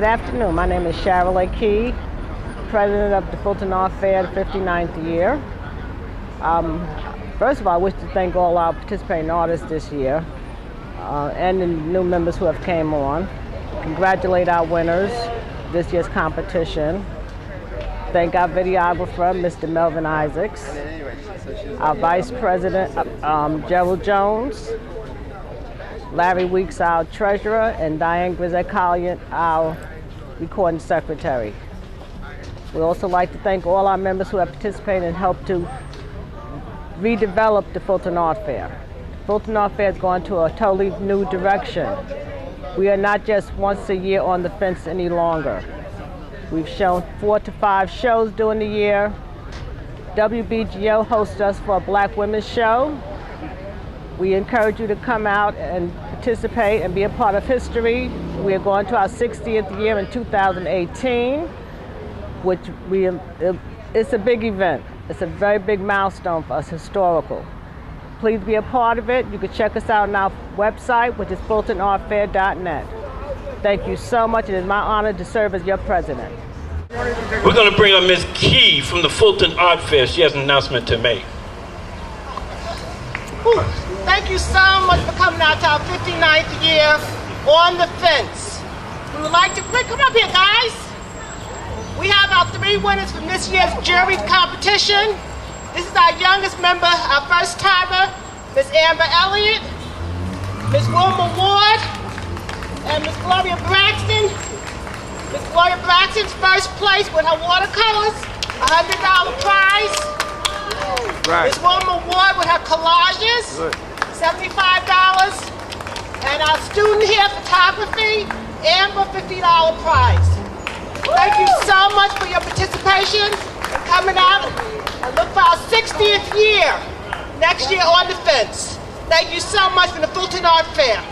Good afternoon. My name is Cheryl Key, President of the Fulton Art Fair, the 59th year. First of all, I wish to thank all our participating artists this year and the new members who have came on. Congratulate our winners this year's competition. Thank our videographer, Mr. Melvin Isaacs, our Vice President, Gerald Jones, Larry Weeks, our treasurer, and Diane Grisette-Collier, our recording secretary. We'd also like to thank all our members who have participated and helped to redevelop the Fulton Art Fair. The Fulton Art Fair is going to a totally new direction. We are not just once a year on the fence any longer. We've shown 4 to 5 shows during the year. WBGO hosts us for a Black Women's Show. We encourage you to come out and participate and be a part of history. We are going to our 60th year in 2018, which it's a big event. It's a very big milestone for us, historical. Please be a part of it. You can check us out on our website, which is fultonartfair.net. Thank you so much. It is my honor to serve as your president. We're going to bring up Ms. Key from the Fulton Art Fair. She has an announcement to make. Thank you so much for coming out to our 59th year on the fence. We would like to come up here, guys. We have our 3 winners from this year's jury competition. This is our youngest member, our first timer, Miss Amber Elliott, Miss Wilma Ward, and Miss Gloria Braxton. Miss Gloria Braxton's first place with her watercolors, $100 prize. Right. Miss Wilma Ward with her collages, $75. And our student here, photography, Amber, $50 prize. Thank you so much for your participation and coming out, and look for our 60th year next year on the fence. Thank you so much for the Fulton Art Fair.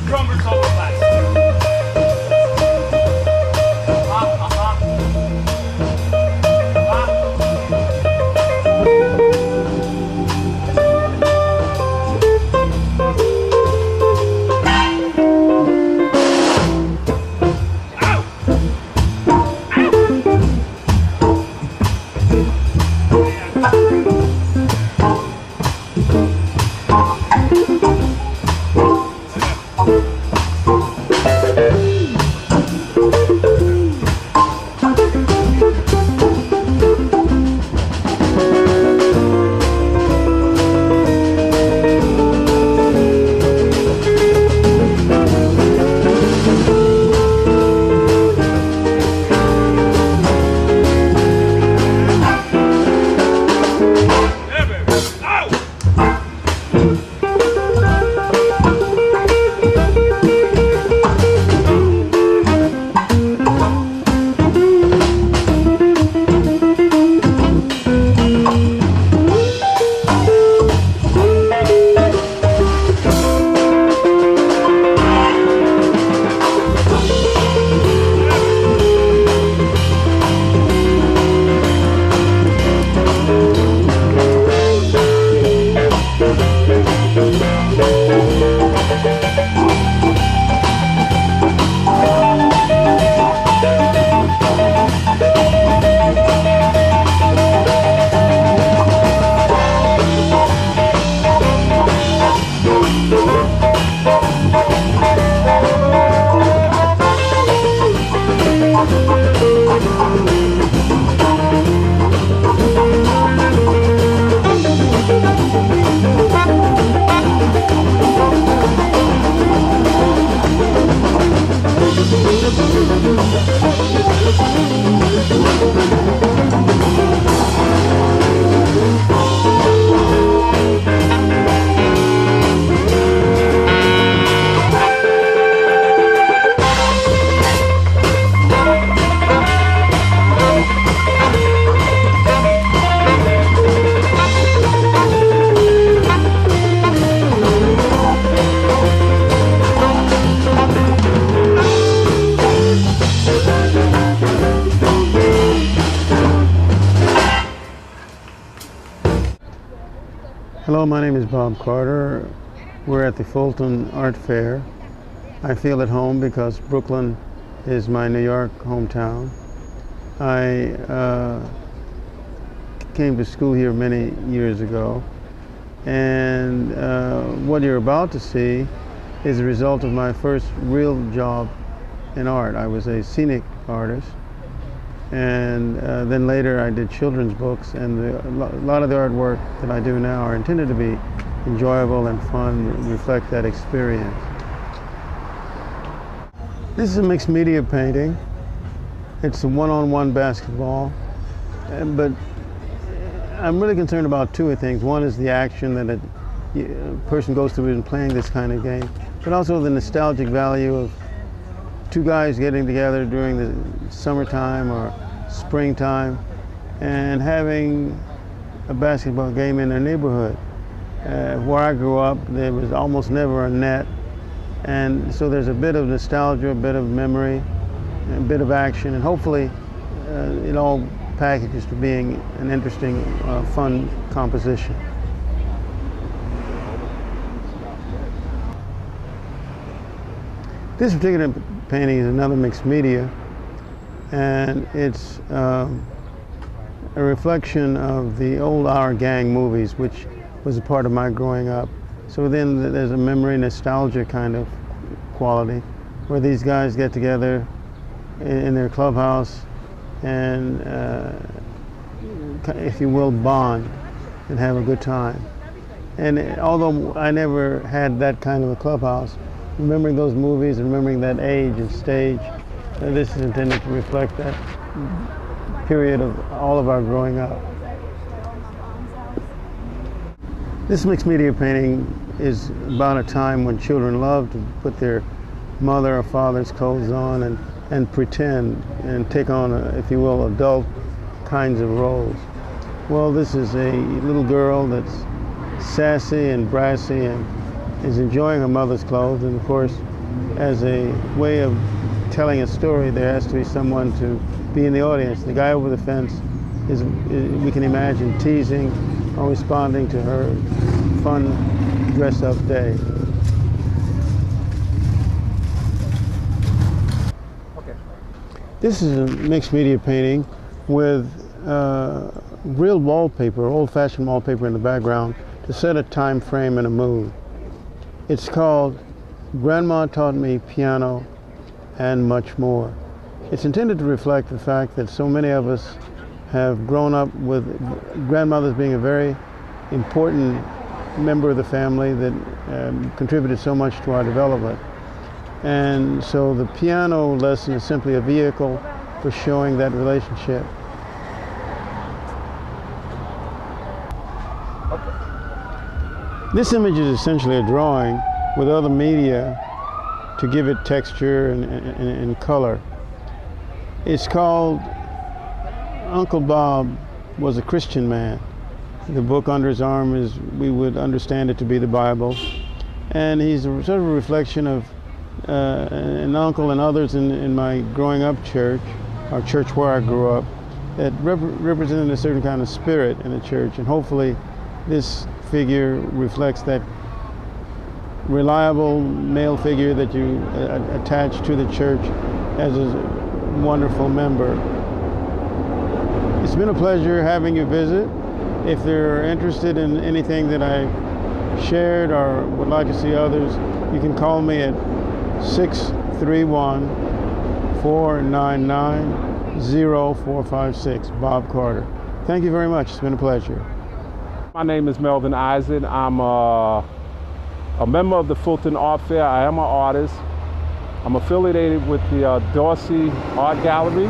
Drummers over last. Hello, my name is Bob Carter. We're at the Fulton Art Fair. I feel at home because Brooklyn is my New York hometown. I came to school here many years ago, and what you're about to see is a result of my first real job in art. I was a scenic artist, and then later I did children's books, and a lot of the artwork that I do now are intended to be enjoyable and fun, reflect that experience. This is a mixed media painting. It's a one-on-one basketball, but I'm really concerned about two things. One is the action that a person goes through in playing this kind of game, but also the nostalgic value of two guys getting together during the summertime or springtime and having a basketball game in their neighborhood. Where I grew up, there was almost never a net, and so there's a bit of nostalgia, a bit of memory, a bit of action, and hopefully it all packages to being an interesting, fun composition. This particular painting is another mixed media, and it's a reflection of the old Our Gang movies, which was a part of my growing up. So then there's a memory, nostalgia kind of quality, where these guys get together in their clubhouse and, if you will, bond and have a good time. And although I never had that kind of a clubhouse, remembering those movies and remembering that age and stage, this is intended to reflect that period of all of our growing up. This mixed media painting is about a time when children love to put their mother or father's clothes on and pretend and take on, if you will, adult kinds of roles. Well, this is a little girl that's sassy and brassy and is enjoying her mother's clothes. And of course, as a way of telling a story, there has to be someone to be in the audience. The guy over the fence is we can imagine, teasing or responding to her fun dress-up day. Okay. This is a mixed media painting with real wallpaper, old-fashioned wallpaper in the background to set a time frame and a mood. It's called Grandma Taught Me Piano and Much More. It's intended to reflect the fact that so many of us have grown up with grandmothers being a very important member of the family that contributed so much to our development. And so the piano lesson is simply a vehicle for showing that relationship. This image is essentially a drawing with other media to give it texture and color. It's called Uncle Bob Was a Christian Man. The book under his arm is, we would understand it to be the Bible. And he's sort of a reflection of an uncle and others in my growing up church, our church where I grew up, that represented a certain kind of spirit in the church. And hopefully this figure reflects that reliable male figure that you attach to the church as a wonderful member. It's been a pleasure having you visit. If they're interested in anything that I shared or would like to see others, you can call me at 631-499-0456, Bob Carter. Thank you very much. It's been a pleasure. My name is Melvin Eisen. I'm a member of the Fulton Art Fair. I am an artist. I'm affiliated with the Dorsey Art Gallery,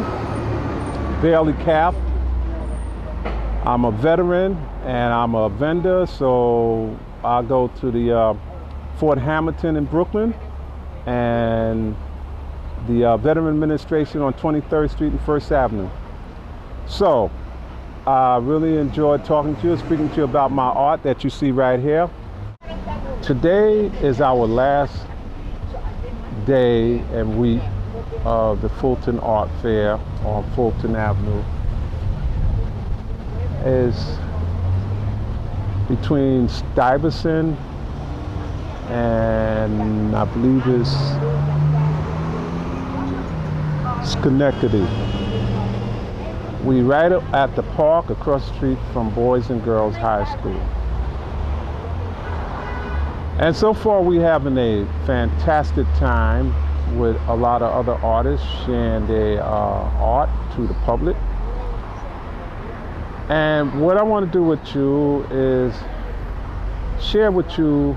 Bailey Cap. I'm a veteran and I'm a vendor, so I go to the Fort Hamilton in Brooklyn and the Veteran Administration on 23rd Street and 1st Avenue. So I really enjoyed talking to you, speaking to you about my art that you see right here. Today is our last day and week of the Fulton Art Fair on Fulton Avenue. Is between Stuyvesant and I believe it's Schenectady. We right at the park across the street from Boys and Girls High School. And so far we're having a fantastic time with a lot of other artists sharing their art to the public. And what I want to do with you is share with you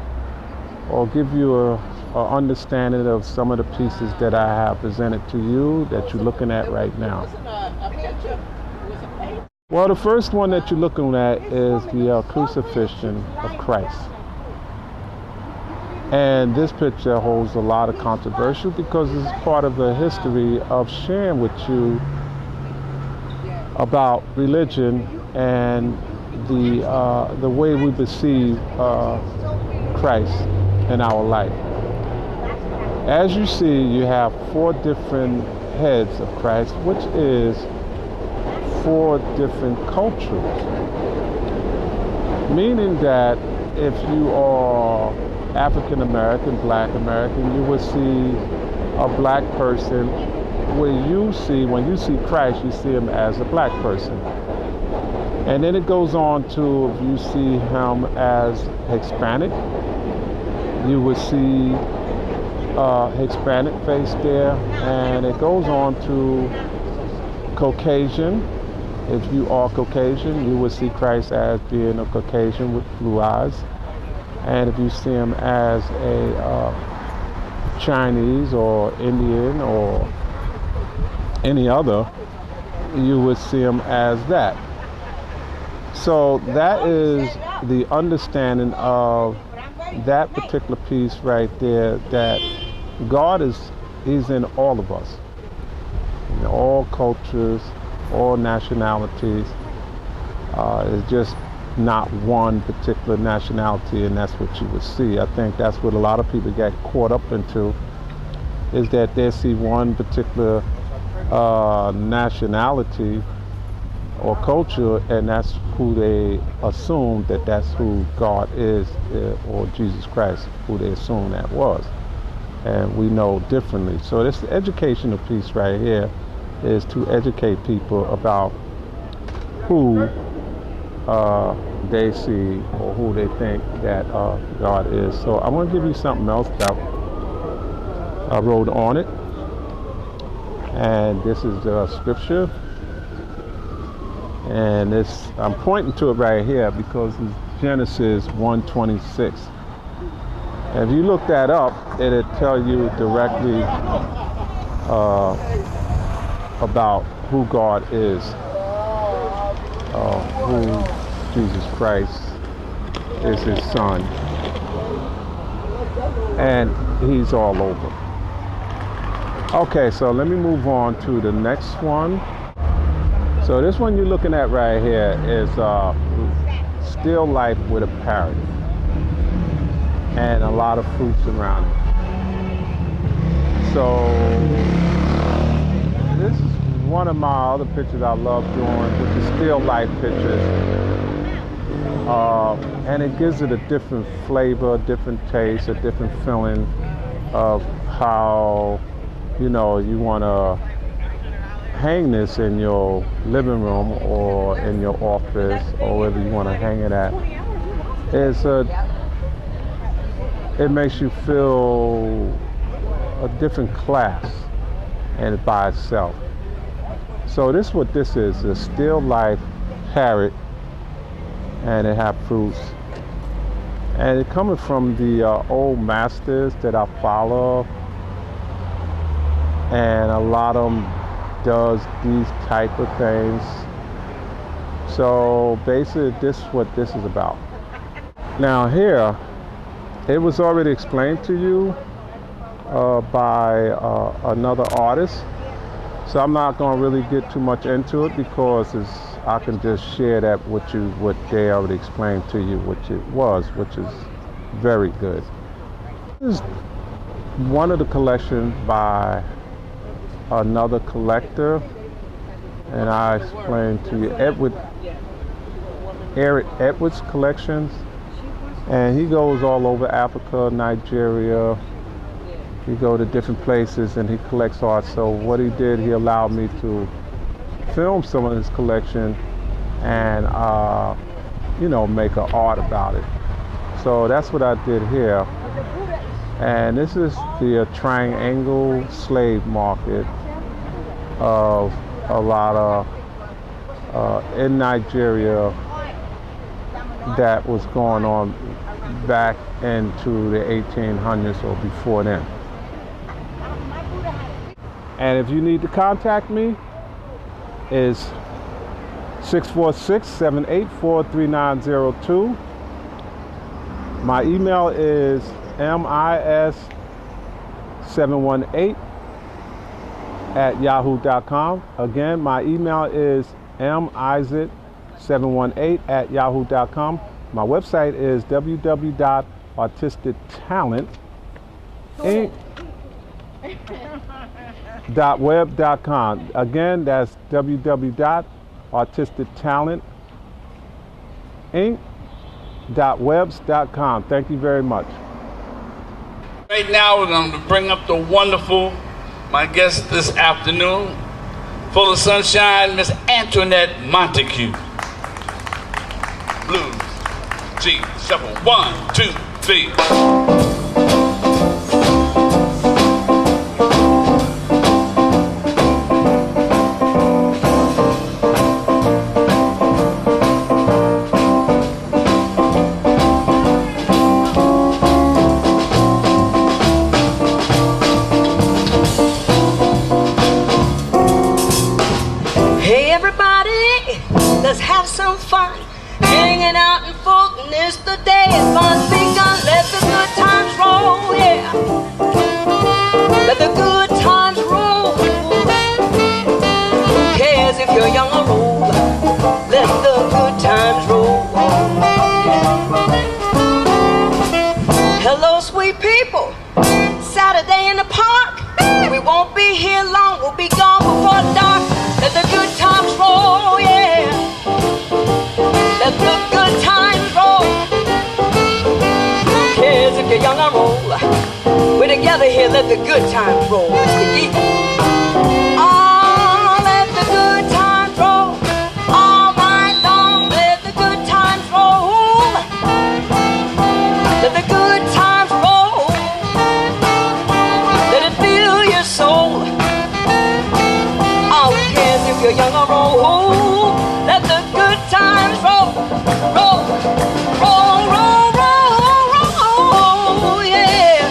or give you a understanding of some of the pieces that I have presented to you that you're looking at right now. Well, the first one that you're looking at is the crucifixion of Christ. And this picture holds a lot of controversy because it's part of the history of sharing with you about religion and the way we perceive Christ in our life. As you see, you have 4 different heads of Christ, which is 4 different cultures. Meaning that if you are African American, Black American, you will see a black person when you see Christ, you see him as a black person. And then it goes on to, if you see him as Hispanic, you will see Hispanic face there, and it goes on to Caucasian. If you are Caucasian, you will see Christ as being a Caucasian with blue eyes. And if you see him as a Chinese or Indian or any other, you would see him as that. So that is the understanding of that particular piece right there, that God He's in all of us, in all cultures, all nationalities. It's just not one particular nationality, and that's what you would see. I think that's what a lot of people get caught up into, is that they see one particular nationality or culture, and that's who they assume that's who God is, or Jesus Christ, who they assume that was. And we know differently. So this educational piece right here is to educate people about who they see or who they think that God is. So I want to give you something else that I wrote on it. And this is the scripture. And I'm pointing to it right here because it's Genesis 1:26. And if you look that up, it'll tell you directly about who God is, who Jesus Christ is, his son, and he's all over. Okay, so let me move on to the next one. So this one you're looking at right here is still life with a parrot and a lot of fruits around it. So this is one of my other pictures I love doing, which is still life pictures. And it gives it a different flavor, a different taste, a different feeling of how, you want to hang this in your living room or in your office or wherever you want to hang it at. It makes you feel a different class and by itself. So this is what this is, a still life parrot, and it have fruits. And it coming from the old masters that I follow, and a lot of them does these type of things. So basically this is what this is about. Now here, it was already explained to you by another artist. So I'm not going to really get too much into it because I can just share that what they already explained to you, which is very good. This is one of the collections by another collector, and I explained to you Eric Edwards collections, and he goes all over Africa, Nigeria. He go to different places and he collects art. So what he did, he allowed me to film some of his collection and make an art about it. So that's what I did here. And this is the triangle slave market of a lot of in Nigeria that was going on back into the 1800s or before then. And if you need to contact me, is 646-784-3902. My email is mis718@yahoo.com. Again, my email is misaac718@yahoo.com. My website is www.artistictalentinc.web.com. Again, that's www.artistictalentinc.webs.com. Thank you very much. Right now, we're going to bring up the wonderful, my guest this afternoon, full of sunshine, Miss Antoinette Montague. Blues, G, shuffle, 1, 2, 3. Let's have some fun. Hanging out in Fulton is the day. It's fun begun. Let the good times roll. Hello, sweet people. Saturday in the park. We won't be here long. We'll be gone before dark. Let the good times roll, yeah. Let the good times roll. Who cares if you're young or old? We're together here. Let the good times roll. Mr. Yeet. Oh, let the good times roll. All night long. Let the good times roll. Let the good times roll. Let it fill your soul. Oh, who cares if you're young or old? Let the good times roll, roll, roll, roll, roll, roll, yeah.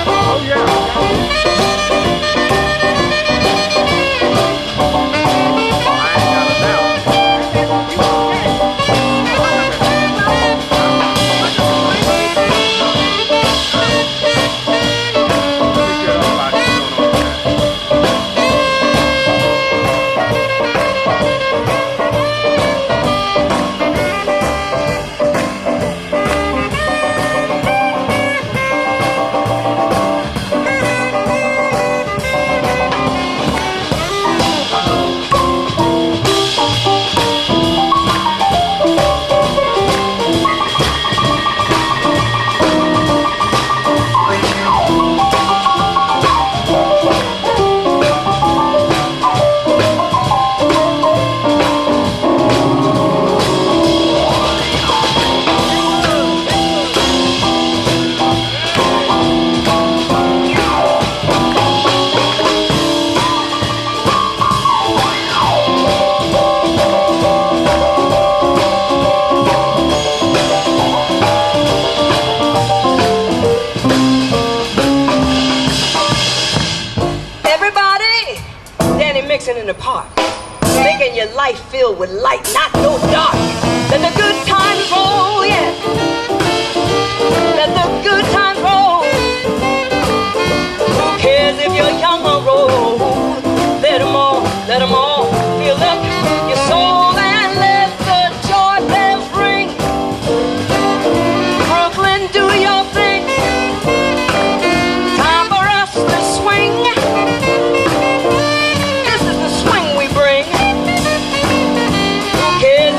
Oh, yeah. In the park, making your life filled with light, not no dark. Let the good times roll, yeah. Let the good times roll. Who cares if you're young or old? Let them all fill up your soul and let the joy bells ring. Brooklyn, do your thing. Time for us to swing.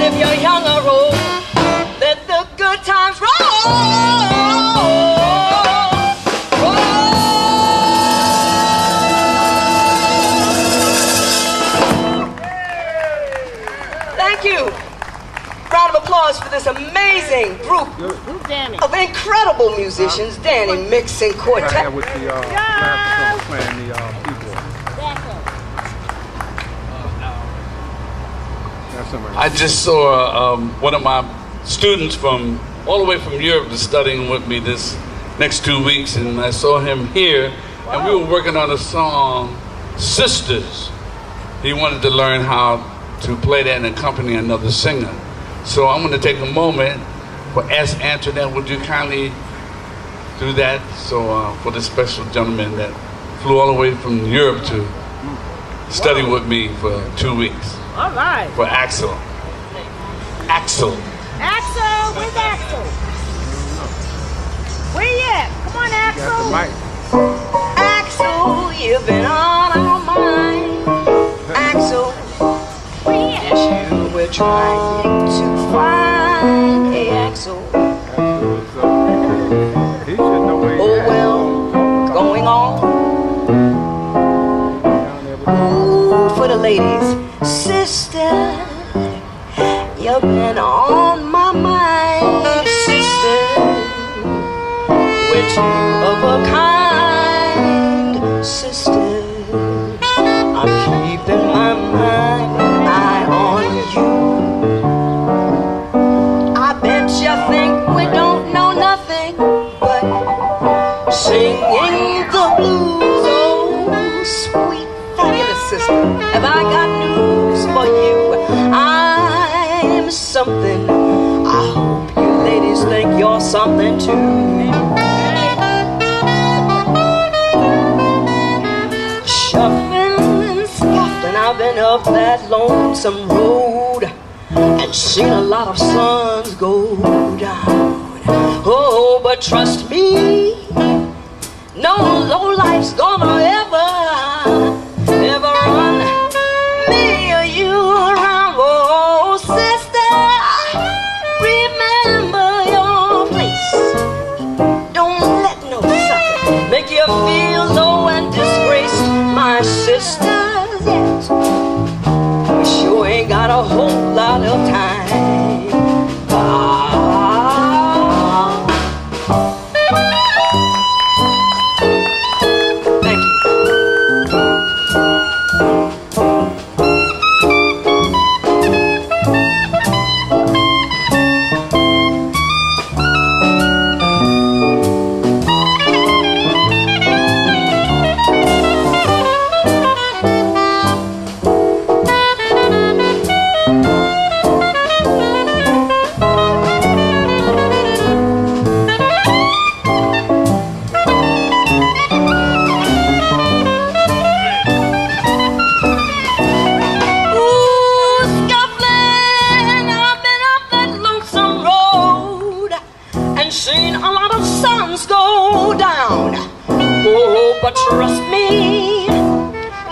If you're young or old, let the good times roll, roll. Thank you. Round of applause for this amazing group of incredible musicians, Danny Mixing Quartet. With the last song playing the keyboard. I just saw one of my students from all the way from Europe is studying with me this next 2 weeks, and I saw him here, and we were working on a song, Sisters. He wanted to learn how to play that and accompany another singer. So I'm going to take a moment for S. Antoinette. Would you kindly do that? So for this special gentleman that flew all the way from Europe to study with me for 2 weeks. All right. For Axel. Axel. Axel, where's Axel? Where you at? Come on, Axel. Got the mic. Axel, you've been on our mind. Axel, Where you at? issue we're trying to find. Hey, Axel. He should know where he's Oh, at. well, going on. Ooh, for the ladies. Sister, you've been on my mind. Sister, we're two of a kind. Sister, I'm keeping my mind eye on you. I bet you think we don't know nothing but singing the blues. Oh, sweet, fabulous sister, have I got news for you? I'm something. I hope you ladies think you're something too. Shuffling and scuffling, I've been up that lonesome road and seen a lot of suns go down. Oh, but trust me, no low life's gonna ever run me or you around. Oh, sister, remember your place. Don't let no sucker make you feel low and disgraced. My sisters, yes, we sure ain't got a whole lot of time. Thank you. Seen a lot of suns go down. Oh, but trust me,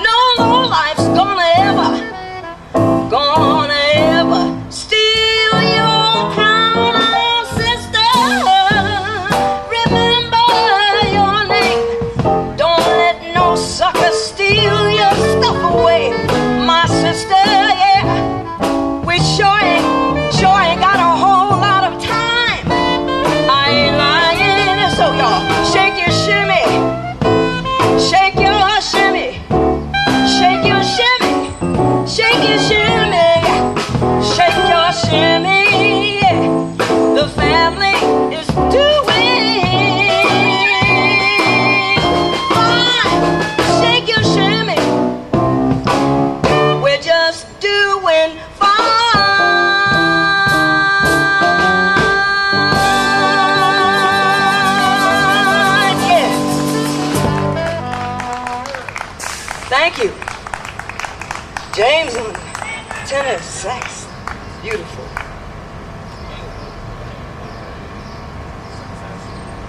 no low life's gonna ever steal your crown. Oh, sister, remember your name. Don't let no sucker steal your stuff away. My sister, yeah, we sure ain't got a whole lot of time. So y'all, shake your shimmy, shake your shimmy, shake your shimmy, shake your shimmy, shake your shimmy. Yeah. The family is doing fine. Shake your shimmy, we're just doing fine. Thank you. James on tenor sax. Beautiful.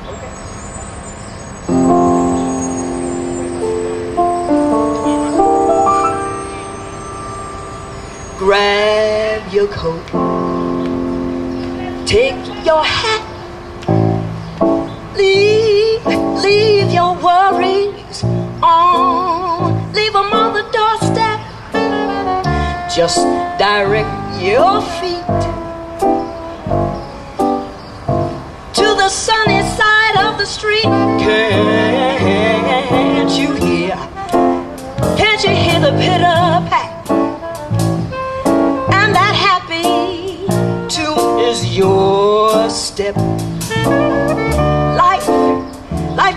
Okay. Grab your coat. Take your hat. Leave your worries on. Leave them on the doorstep. Just direct your feet to the sunny side of the street. Can't you hear the pitter-pat? And that happy tune is your step. Life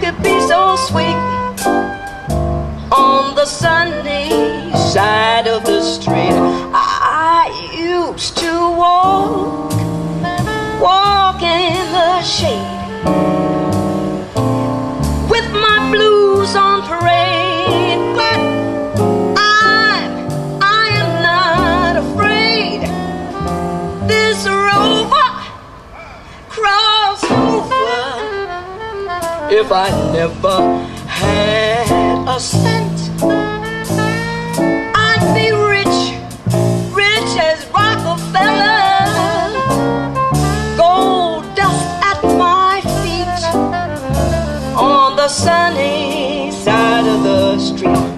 could be so sweet on the sunny side of the street. I used to walk in the shade with my blues on parade. But I am not afraid. This rover cross over. If I never had a cent, I'd be rich as Rockefeller. Gold dust at my feet on the sunny side of the street.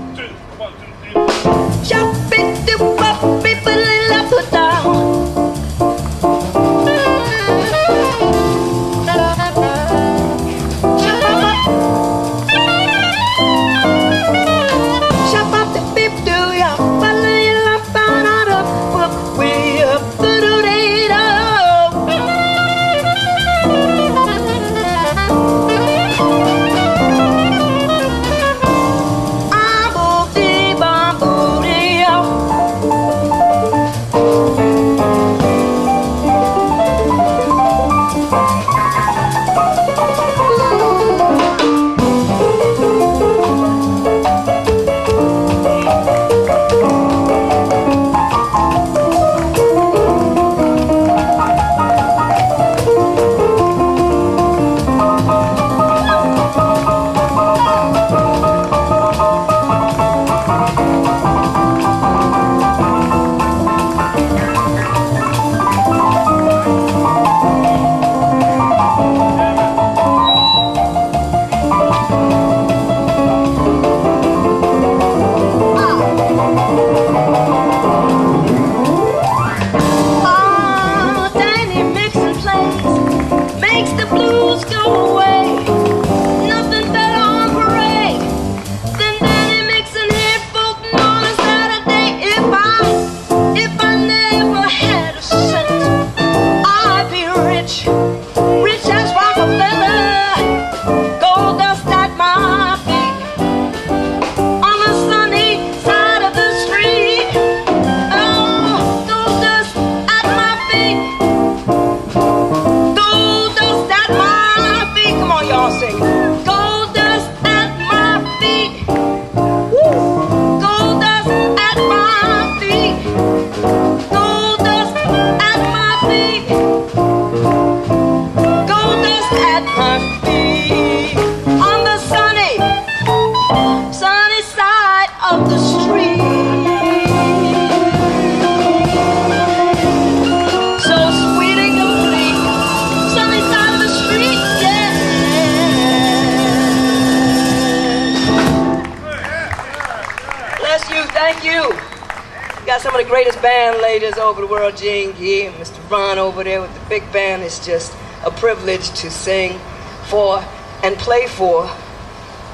the greatest band leaders over the world, Gene Gee and Mr. Ron over there with the big band. It's just a privilege to sing for and play for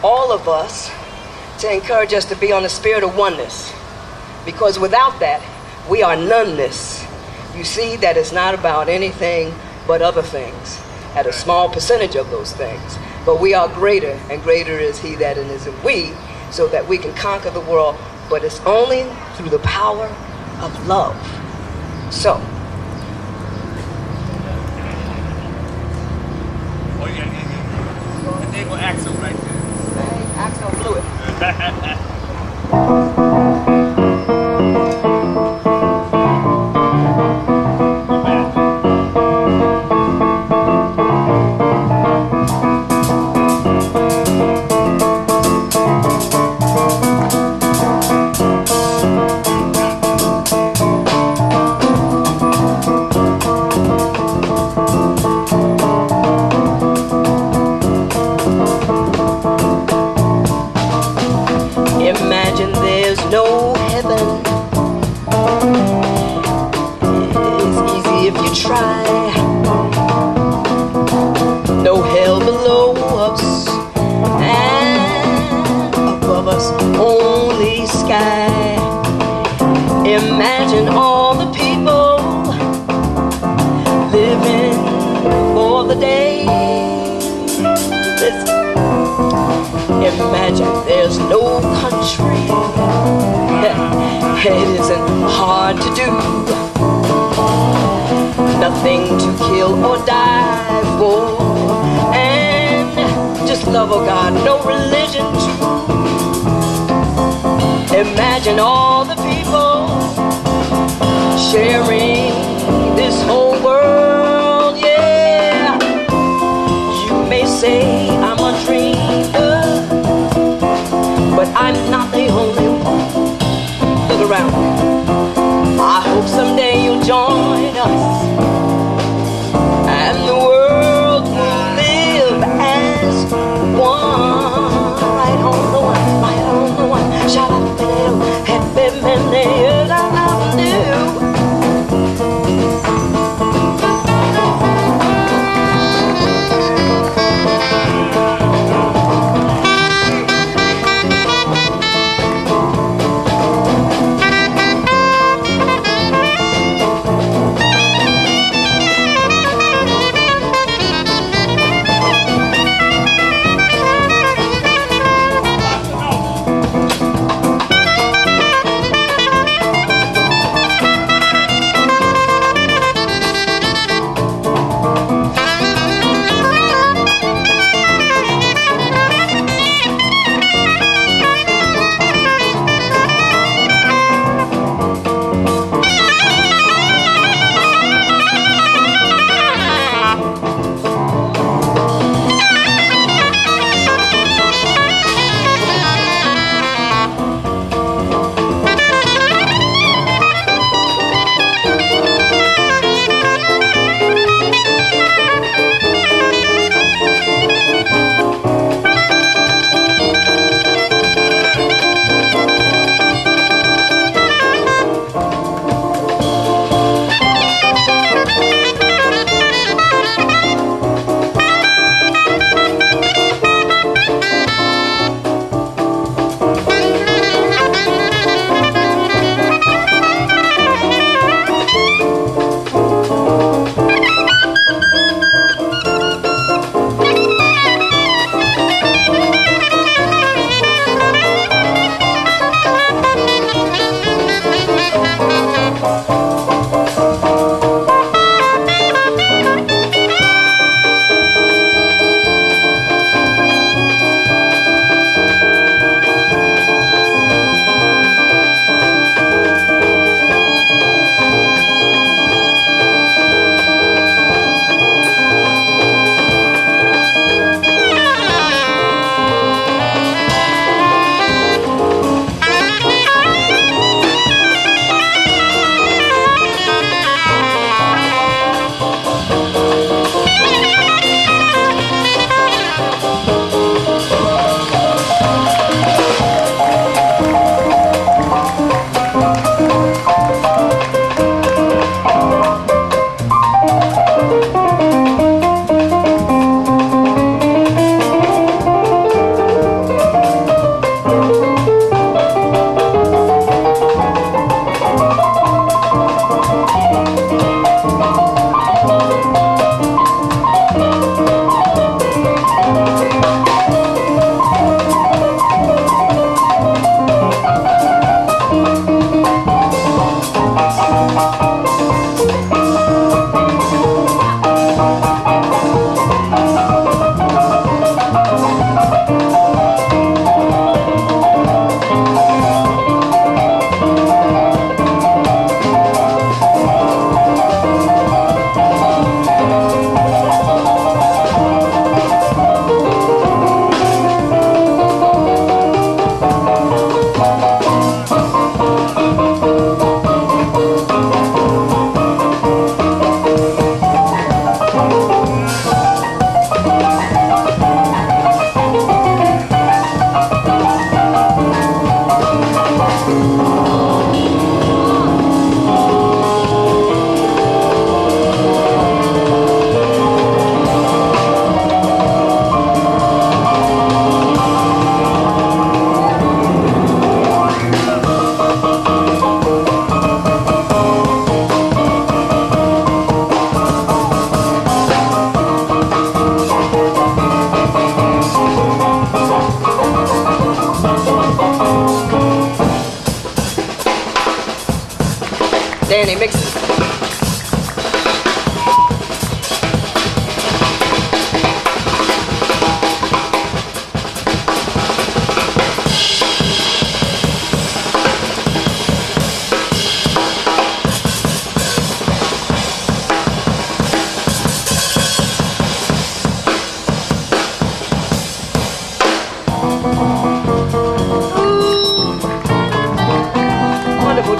all of us, to encourage us to be on the spirit of oneness. Because without that, we are noneness. You see that it's not about anything but other things, at a small percentage of those things. But we are greater, and greater is he that is in we, so that we can conquer the world. But it's only through the power of love. So. Oh, yeah. And they go Axel right there. Axel blew it. Imagine there's no heaven. It's easy if you try. No hell below us, and above us only sky. Imagine all the people living for the day. Listen. Imagine there's no country. It isn't hard to do. Nothing to kill or die for. And just love of God, no religion true. Imagine all the people sharing this whole world, yeah. You may say I'm a dreamer, but I'm not the only one. Look around. I hope someday you'll join us, and the world will live as one. Right on the one, right on the one. Shout out to them, happy birthday, I do.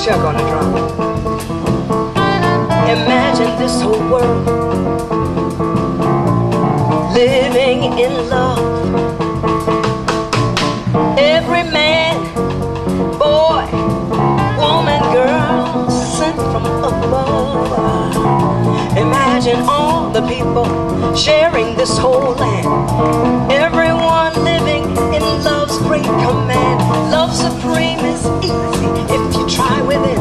Chuck on the drum. Imagine this whole world living in love. Every man, boy, woman, girl, sent from above. Imagine all the people sharing this whole land. Everyone living in love's great command. Love supreme is easy if you try with it.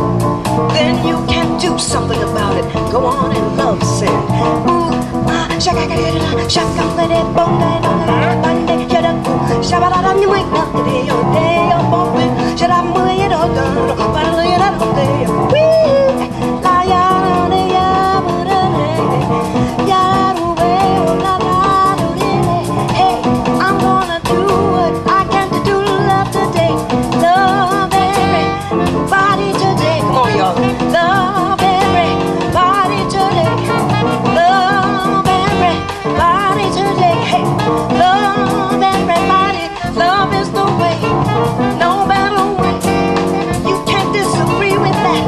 Then you can do something about it. Go on and love sin. Ooh, shaka shaka hey, I'm gonna do what I can to do love today. Love everybody today. Come on, y'all. Love everybody today. Love everybody today. Hey, love everybody. Love is the way. No matter what, you can't disagree with that.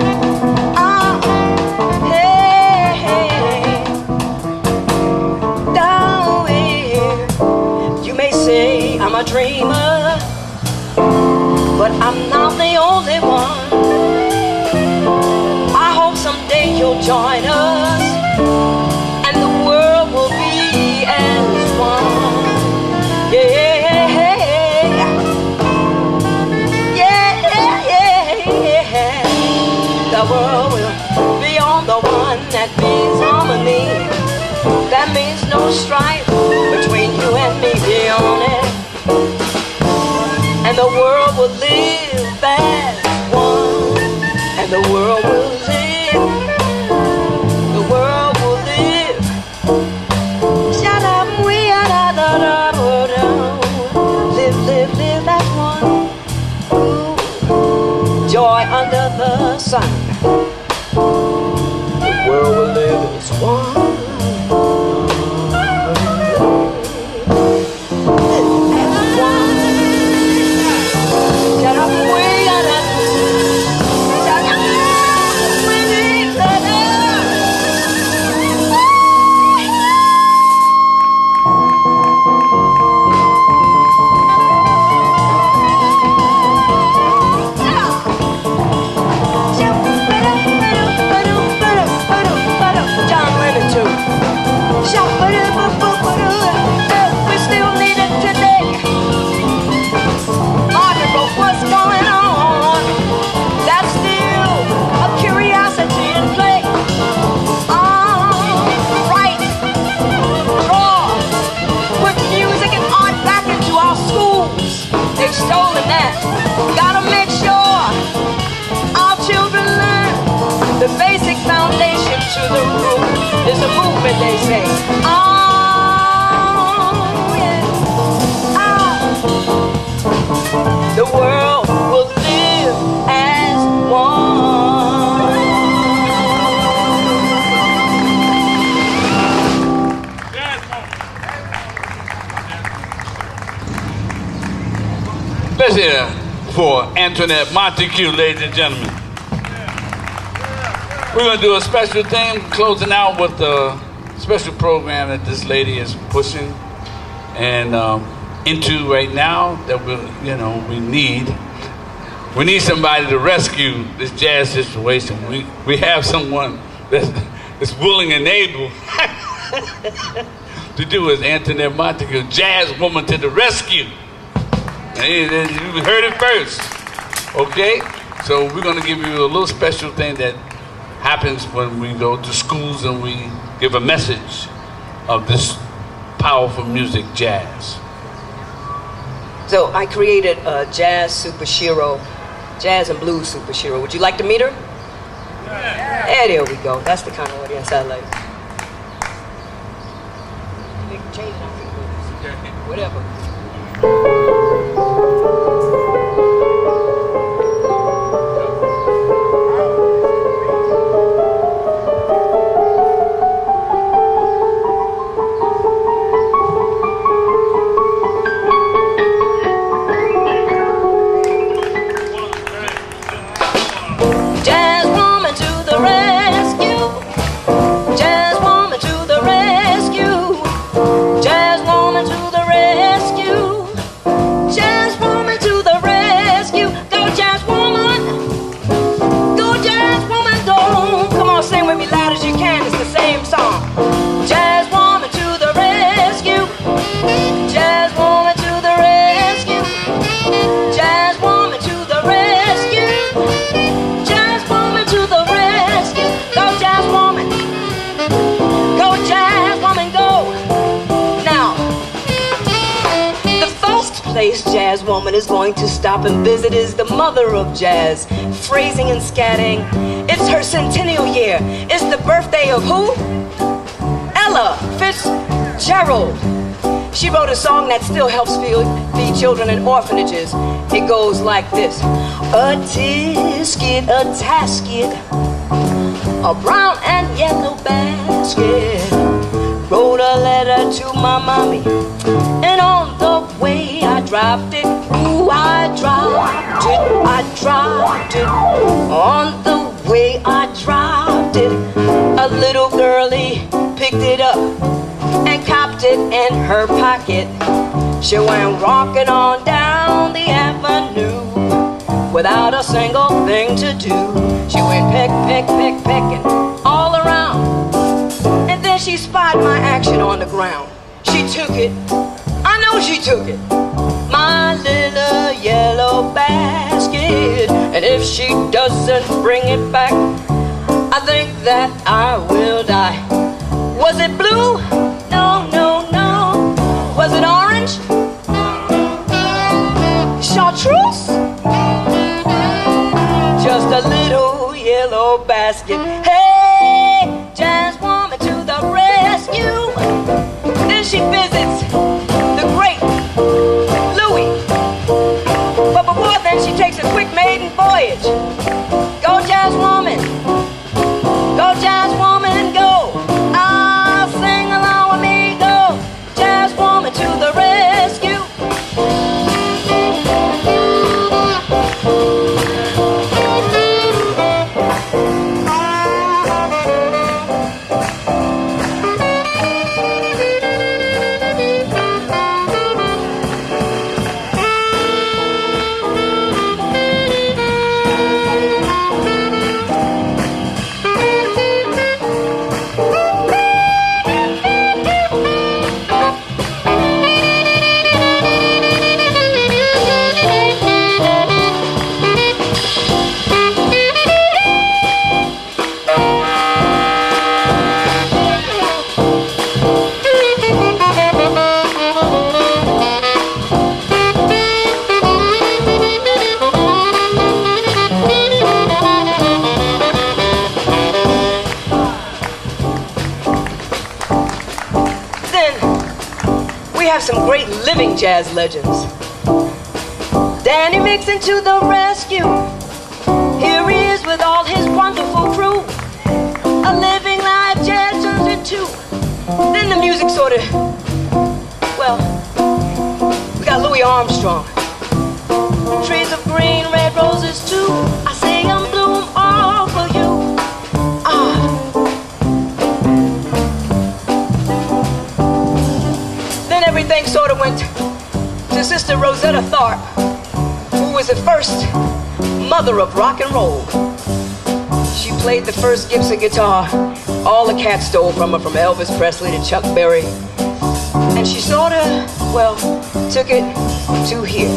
Hey, hey. Down here, you may say I'm a dreamer, but I'm not the only one. I hope someday you'll join us, and the world will be as one. Yeah, yeah, yeah. The world will be on the one. That means harmony. That means no strife between you and me, beyond it. And the world will live as one. And the world will live. The world will live. Shut up, we are live as one. Ooh, joy under the sun. The world will live as one. Stolen that. Gotta make sure our children learn the basic foundation to the root is a movement, they say. Oh, yeah. The world will live as one. Let's hear for Antoinette Montague, ladies and gentlemen. We're going to do a special thing, closing out with a special program that this lady is pushing and into right now that we need somebody to rescue this jazz situation. We have someone that's willing and able to do as Antoinette Montague, jazz woman to the rescue. You heard it first, okay? So we're going to give you a little special thing that happens when we go to schools and we give a message of this powerful music, jazz. So I created a jazz superhero, jazz and blues superhero. Would you like to meet her? There we go. That's the kind of audience I like. Make a change in our fingers. Whatever. Jazz woman is going to stop and visit is the mother of jazz, phrasing and scatting. It's her centennial year. It's the birthday of who? Ella Fitzgerald. She wrote a song that still helps feed children in orphanages. It goes like this: a tisket, a tasket, a brown and yellow basket. Wrote a letter to my mommy, and on the way I dropped it. Ooh, I dropped it. On the way I dropped it. A little girlie picked it up and copped it in her pocket. She went rocking on down the avenue without a single thing to do. She went pecking all around. And then she spied my action on the ground. She took it. I know she took it. My little yellow basket. And if she doesn't bring it back, I think that I will die. Was it blue? No. Was it orange? Chartreuse? Just a little yellow basket. Hey, jazz woman to the rescue. Then she visits the great Louis. But before then she takes a quick maiden voyage. Go jazz woman. Go jazz woman, go. Ah, sing along with me, go. Jazz woman to the rescue. Some great living jazz legends. Danny Mixon to the rescue. Here he is with all his wonderful crew. A living live jazz turns into. Then the music sort of, well, we got Louis Armstrong. Trees of green, red roses too. I say I'm bloom all for you. Everything sort of went to Sister Rosetta Tharpe, who was the first mother of rock and roll. She played the first Gibson guitar. All the cats stole from her, from Elvis Presley to Chuck Berry. And she sort of, well, took it to here.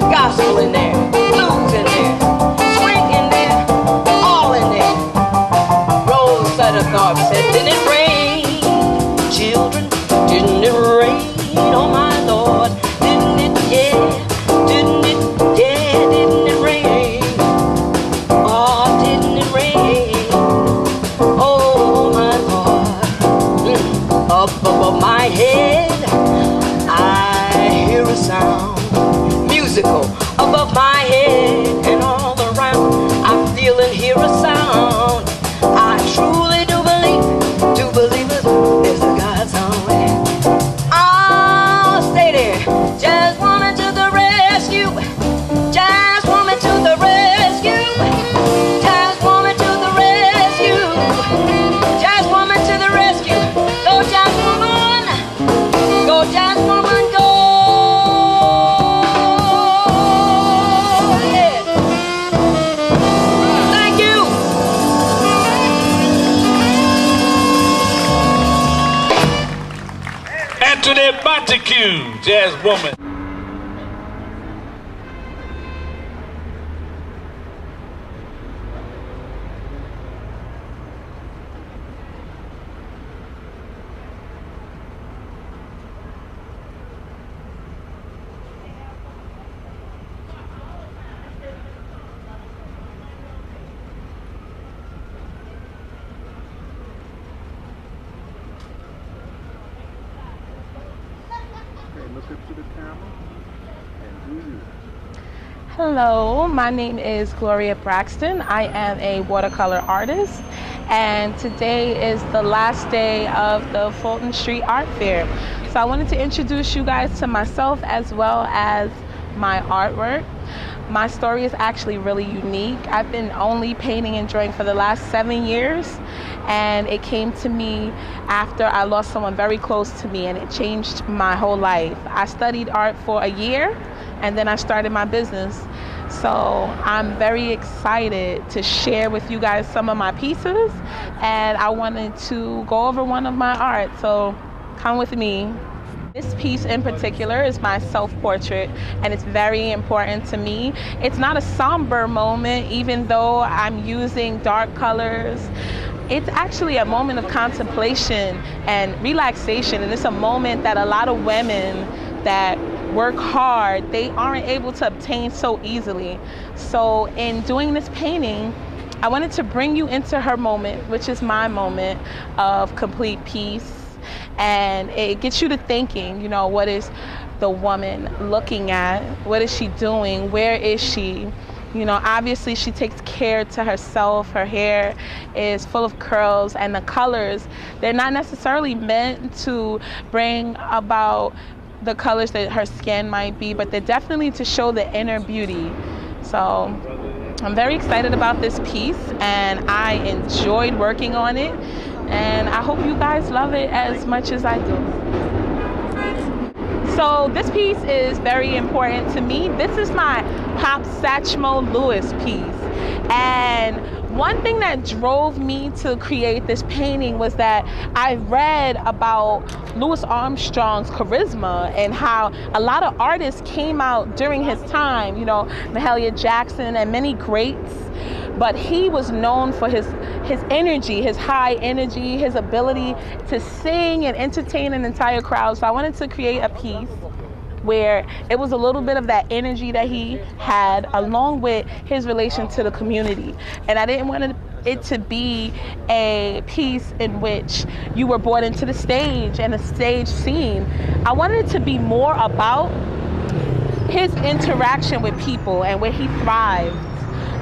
Gospel in there, blues in there, swing in there, to that Montague jazz woman. Hello, my name is Gloria Braxton. I am a watercolor artist, and today is the last day of the Fulton Art Fair. So I wanted to introduce you guys to myself as well as my artwork. My story is actually really unique. I've been only painting and drawing for the last 7 years, and it came to me after I lost someone very close to me, and it changed my whole life. I studied art for a year, and then I started my business. So I'm very excited to share with you guys some of my pieces, and I wanted to go over one of my art, so come with me. This piece in particular is my self-portrait, and it's very important to me. It's not a somber moment, even though I'm using dark colors. It's actually a moment of contemplation and relaxation, and it's a moment that a lot of women that work hard, they aren't able to obtain so easily. So in doing this painting, I wanted to bring you into her moment, which is my moment of complete peace. And it gets you to thinking, you know, what is the woman looking at? What is she doing? Where is she? You know, obviously she takes care to herself. Her hair is full of curls, and the colors, they're not necessarily meant to bring about the colors that her skin might be, but they're definitely to show the inner beauty. So I'm very excited about this piece, and I enjoyed working on it, and I hope you guys love it as much as I do. So this piece is very important to me. This is my Pop Satchmo Lewis piece, and one thing that drove me to create this painting was that I read about Louis Armstrong's charisma and how a lot of artists came out during his time, you know, Mahalia Jackson and many greats, but he was known for his energy, his high energy, his ability to sing and entertain an entire crowd. So I wanted to create a piece where it was a little bit of that energy that he had, along with his relation to the community. And I didn't want it to be a piece in which you were brought into the stage and a stage scene. I wanted it to be more about his interaction with people and where he thrived.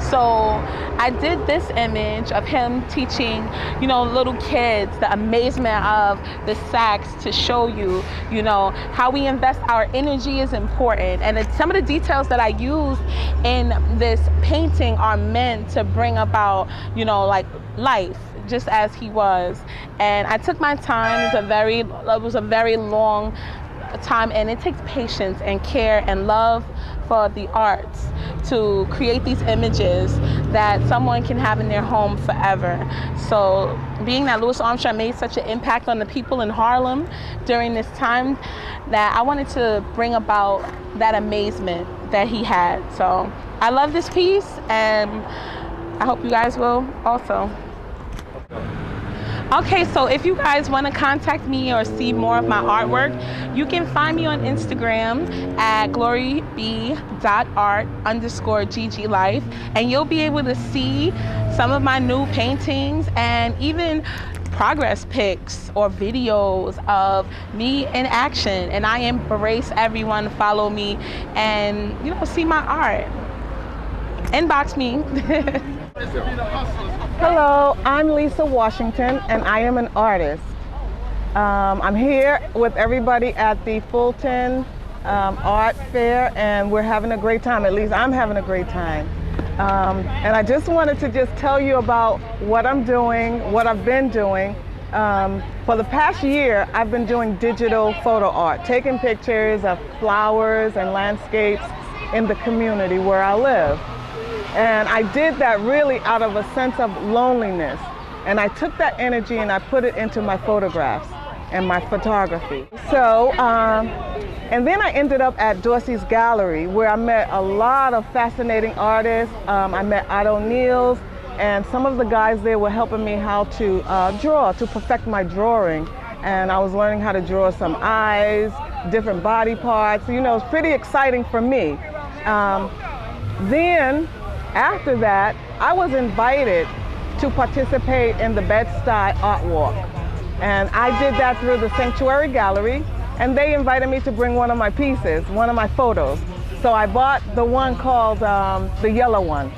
So I did this image of him teaching, you know, little kids the amazement of the sax to show you, you know, how we invest our energy is important. And some of the details that I used in this painting are meant to bring about, you know, like life, just as he was. And I took my time. It was a very long time, and it takes patience and care and love for the arts to create these images that someone can have in their home forever. So being that Louis Armstrong made such an impact on the people in Harlem during this time, that I wanted to bring about that amazement that he had. So I love this piece, and I hope you guys will also. Okay, so if you guys want to contact me or see more of my artwork, you can find me on Instagram at gloryb.art_GGLife, and you'll be able to see some of my new paintings and even progress pics or videos of me in action. And I embrace everyone. Follow me and, you know, see my art. Inbox me. Hello, I'm Lisa Washington, and I am an artist. I'm here with everybody at the Fulton Art Fair, and we're having a great time. At least I'm having a great time. And I just wanted to just tell you about what I'm doing, what I've been doing. For the past year, I've been doing digital photo art, taking pictures of flowers and landscapes in the community where I live. And I did that really out of a sense of loneliness. And I took that energy and I put it into my photographs. and my photography. So, and then I ended up at Dorsey's Gallery, where I met a lot of fascinating artists. I met Otto Niels, and some of the guys there were helping me how to draw, to perfect my drawing. And I was learning how to draw some eyes, different body parts. You know, it's pretty exciting for me. Then, after that, I was invited to participate in the Bed-Stuy Art Walk. And I did that through the Sanctuary Gallery, and they invited me to bring one of my pieces, one of my photos. So I bought the one called the yellow one.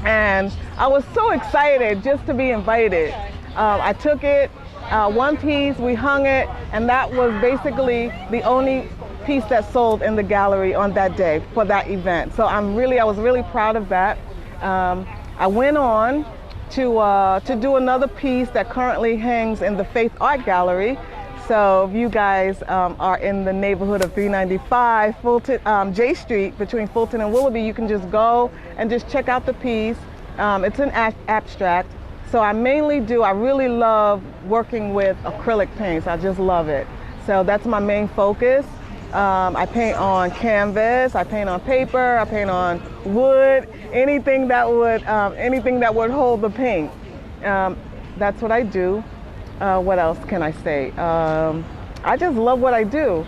And I was so excited just to be invited. I took it, one piece, we hung it, and that was basically the only piece that sold in the gallery on that day for that event. So I was really proud of that. I went on to do another piece that currently hangs in the Faith Art Gallery. So if you guys are in the neighborhood of 395 Fulton, J Street, between Fulton and Willoughby, you can just go and just check out the piece. It's an abstract. So I really love working with acrylic paints. I just love it. So that's my main focus. I paint on canvas, I paint on paper, I paint on wood, anything that would hold the paint. That's what I do. What else can I say? I just love what I do.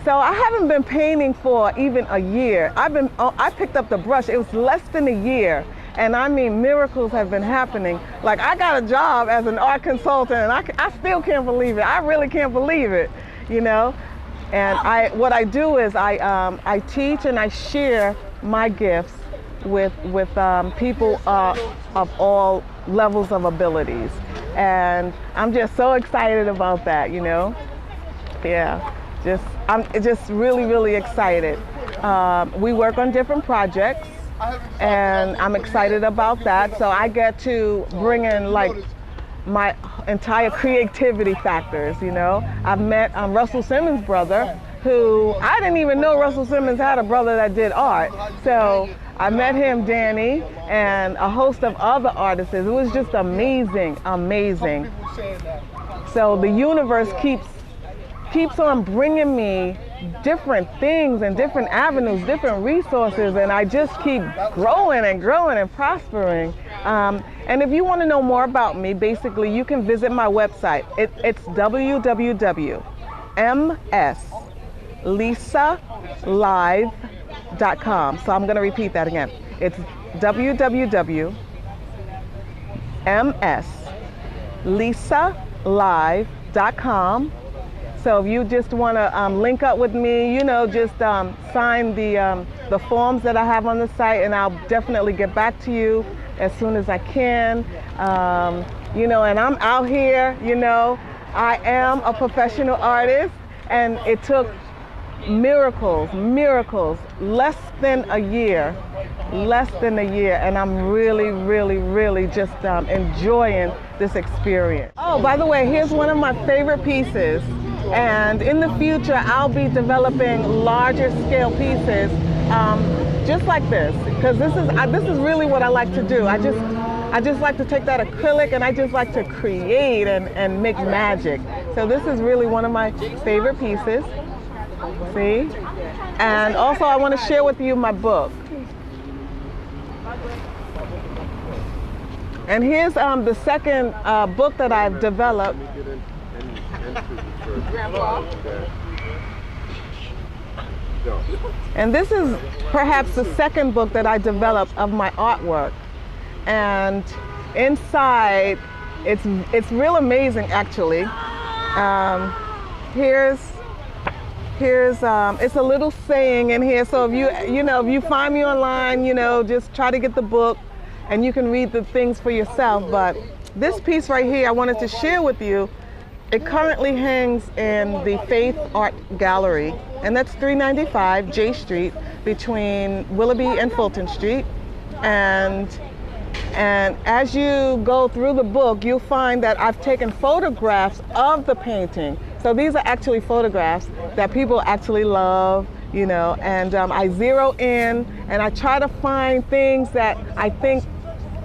So I haven't been painting for even a year. I picked up the brush, it was less than a year. And I mean, miracles have been happening. Like, I got a job as an art consultant, and I still can't believe it. I really can't believe it, you know? And what I do is I teach and I share my gifts with people of all levels of abilities. And I'm just so excited about that, you know? Yeah, I'm just really, really excited. We work on different projects, and I'm excited about that. So I get to bring in like my entire creativity factors, you know. I've met Russell Simmons' brother, who I didn't even know Russell Simmons had a brother that did art. So I met him, Danny, and a host of other artists. It was just amazing, amazing. So the universe keeps on bringing me different things and different avenues, different resources, and I just keep growing and growing and prospering. And if you want to know more about me, basically you can visit my website. It's www.mslisalive.com. So I'm going to repeat that again. It's www.mslisalive.com. So if you just want to link up with me, you know, just sign the forms that I have on the site, and I'll definitely get back to you as soon as I can. You know, and I'm out here, you know, I am a professional artist, and it took miracles, less than a year, and I'm really, really, really just enjoying this experience. Oh, by the way, here's one of my favorite pieces. And in the future, I'll be developing larger scale pieces, just like this, because this is really what I like to do. I just like to take that acrylic and I just like to create and make magic. So this is really one of my favorite pieces. See? And also I want to share with you my book. And here's the second book that I've developed. And this is perhaps the second book that I developed of my artwork. And inside, it's real amazing actually. It's a little saying in here. So if you find me online, you know, just try to get the book and you can read the things for yourself. But this piece right here, I wanted to share with you. It currently hangs in the Faith Art Gallery, and that's 395 J Street between Willoughby and Fulton Street. And as you go through the book, you'll find that I've taken photographs of the painting. So these are actually photographs that people actually love, you know, and I zero in and I try to find things that I think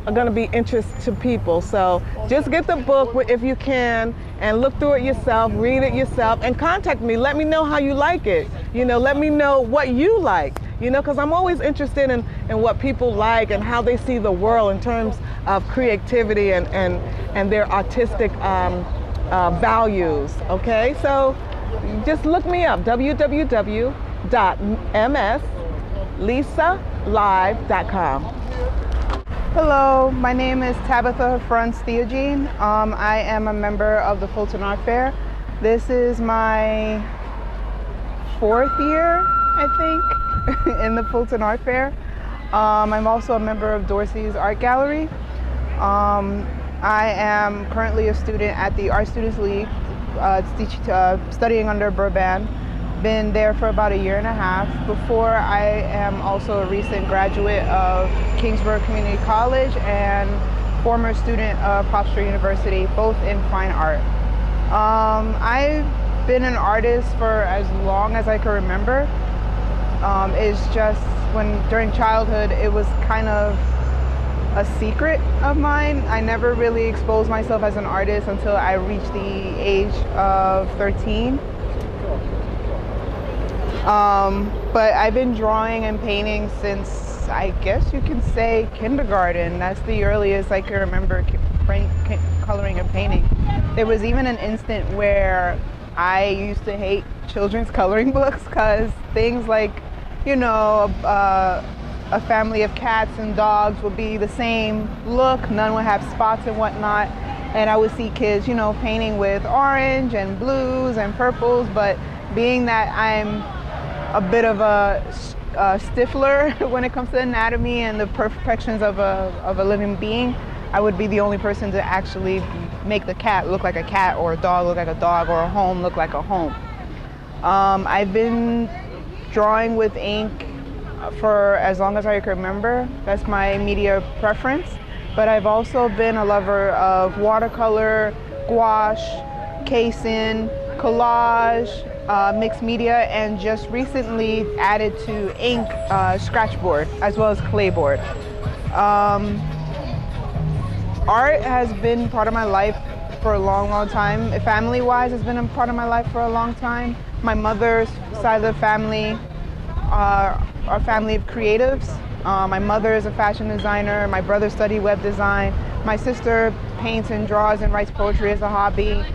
are going to be interest to people. So just get the book if you can, and look through it yourself, read it yourself, and contact me. Let me know how you like it. Let me know what you like, because I'm always interested in what people like and how they see the world in terms of creativity and their artistic values, okay? So just look me up, www.mslisalive.com. Hello, my name is Tabitha Franz Theogene. I am a member of the Fulton Art Fair. This is my 4th year, I think, in the Fulton Art Fair. I'm also a member of Dorsey's Art Gallery. I am currently a student at the Art Students League, studying under Burban. Been there for about a year and a half. Before, I am also a recent graduate of Kingsborough Community College and former student of Pop Street University, both in fine art. I've been an artist for as long as I can remember. It's just during childhood, it was kind of a secret of mine. I never really exposed myself as an artist until I reached the age of 13. But I've been drawing and painting since, I guess you can say, kindergarten. That's the earliest I can remember coloring and painting. There was even an instant where I used to hate children's coloring books because things like, a family of cats and dogs would be the same look. None would have spots and whatnot. And I would see kids, painting with orange and blues and purples. But being that I'm a bit of a stiffler when it comes to anatomy and the perfections of a living being, I would be the only person to actually make the cat look like a cat, or a dog look like a dog, or a home look like a home. I've been drawing with ink for as long as I can remember. That's my media preference. But I've also been a lover of watercolor, gouache, casein, collage, mixed media, and just recently added to ink scratchboard as well as clayboard. Art has been part of my life for a long, long time. Family-wise, it's been a part of my life for a long time. My mother's side of the family are a family of creatives. My mother is a fashion designer. My brother studied web design. My sister paints and draws and writes poetry as a hobby.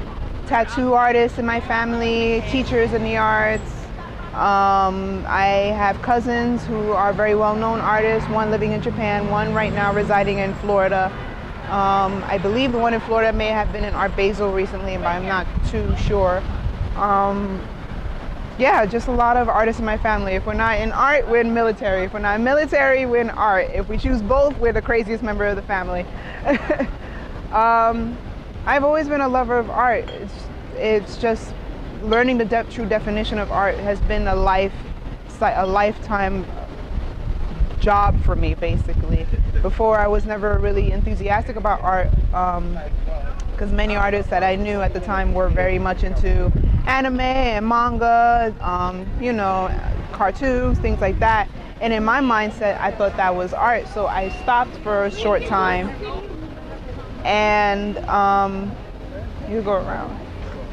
Tattoo artists in my family, teachers in the arts. I have cousins who are very well-known artists, one living in Japan, one right now residing in Florida. I believe the one in Florida may have been in Art Basel recently, but I'm not too sure. Yeah, just a lot of artists in my family. If we're not in art, we're in military. If we're not in military, we're in art. If we choose both, we're the craziest member of the family. I've always been a lover of art. It's just learning the true definition of art has been a lifetime job for me, basically. Before, I was never really enthusiastic about art because many artists that I knew at the time were very much into anime and manga, cartoons, things like that. And in my mindset, I thought that was art. So I stopped for a short time, and you go around.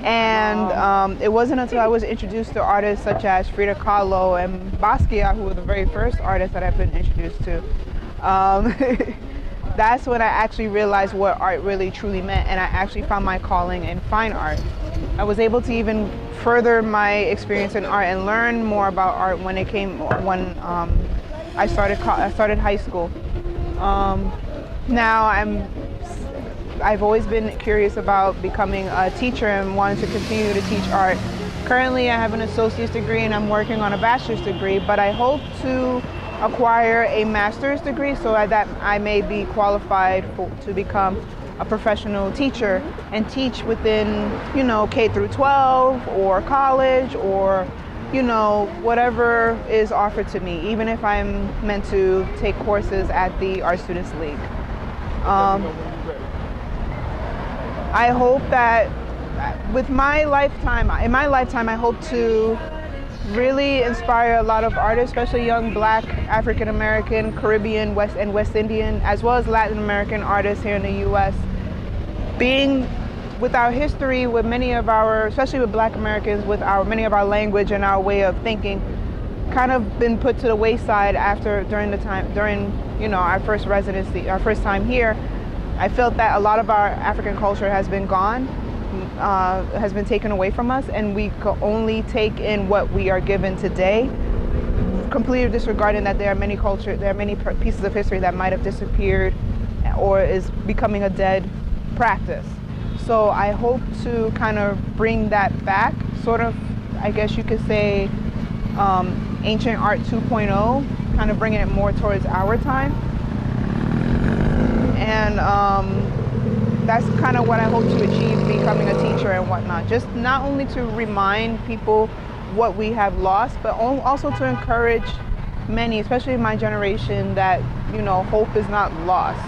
And it wasn't until I was introduced to artists such as Frida Kahlo and Basquiat, who were the very first artists that I've been introduced to. That's when I actually realized what art really truly meant, and I actually found my calling in fine art. I was able to even further my experience in art and learn more about art when I started high school. Now I've always been curious about becoming a teacher and wanted to continue to teach art. Currently, I have an associate's degree and I'm working on a bachelor's degree, but I hope to acquire a master's degree so that I may be qualified to become a professional teacher and teach within, K through 12 or college or, whatever is offered to me, even if I'm meant to take courses at the Art Students League. I hope that in my lifetime, I hope to really inspire a lot of artists, especially young Black, African American, Caribbean, West Indian, as well as Latin American artists here in the U.S. Being with our history, with many of our, especially with Black Americans, with many of our language and our way of thinking, kind of been put to the wayside during our first residency, our first time here. I felt that a lot of our African culture has been gone, has been taken away from us, and we can only take in what we are given today, completely disregarding that there are many pieces of history that might have disappeared or is becoming a dead practice. So I hope to kind of bring that back, sort of, I guess you could say, ancient art 2.0, kind of bringing it more towards our time. And that's kind of what I hope to achieve, becoming a teacher and whatnot. Just not only to remind people what we have lost, but also to encourage many, especially in my generation, that, hope is not lost.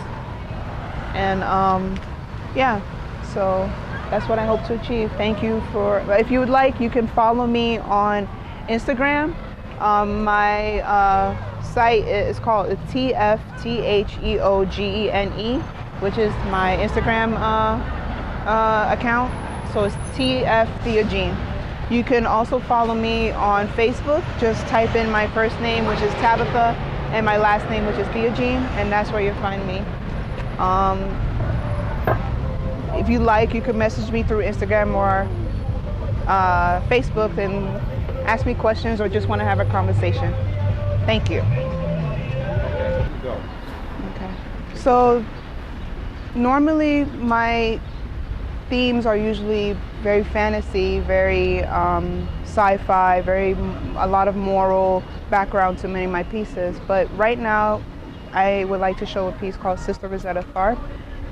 And yeah, so that's what I hope to achieve. Thank you if you would like, you can follow me on Instagram. My site is called TFTHEOGENE, which is my Instagram account. So it's TF Theogene. You can also follow me on Facebook. Just type in my first name, which is Tabitha, and my last name, which is Theogene, and that's where you'll find me. If you like, you can message me through Instagram or Facebook and ask me questions or just want to have a conversation. Thank you. Okay. So normally my themes are usually very fantasy, very sci-fi, a lot of moral background to many of my pieces. But right now, I would like to show a piece called Sister Rosetta Tharpe.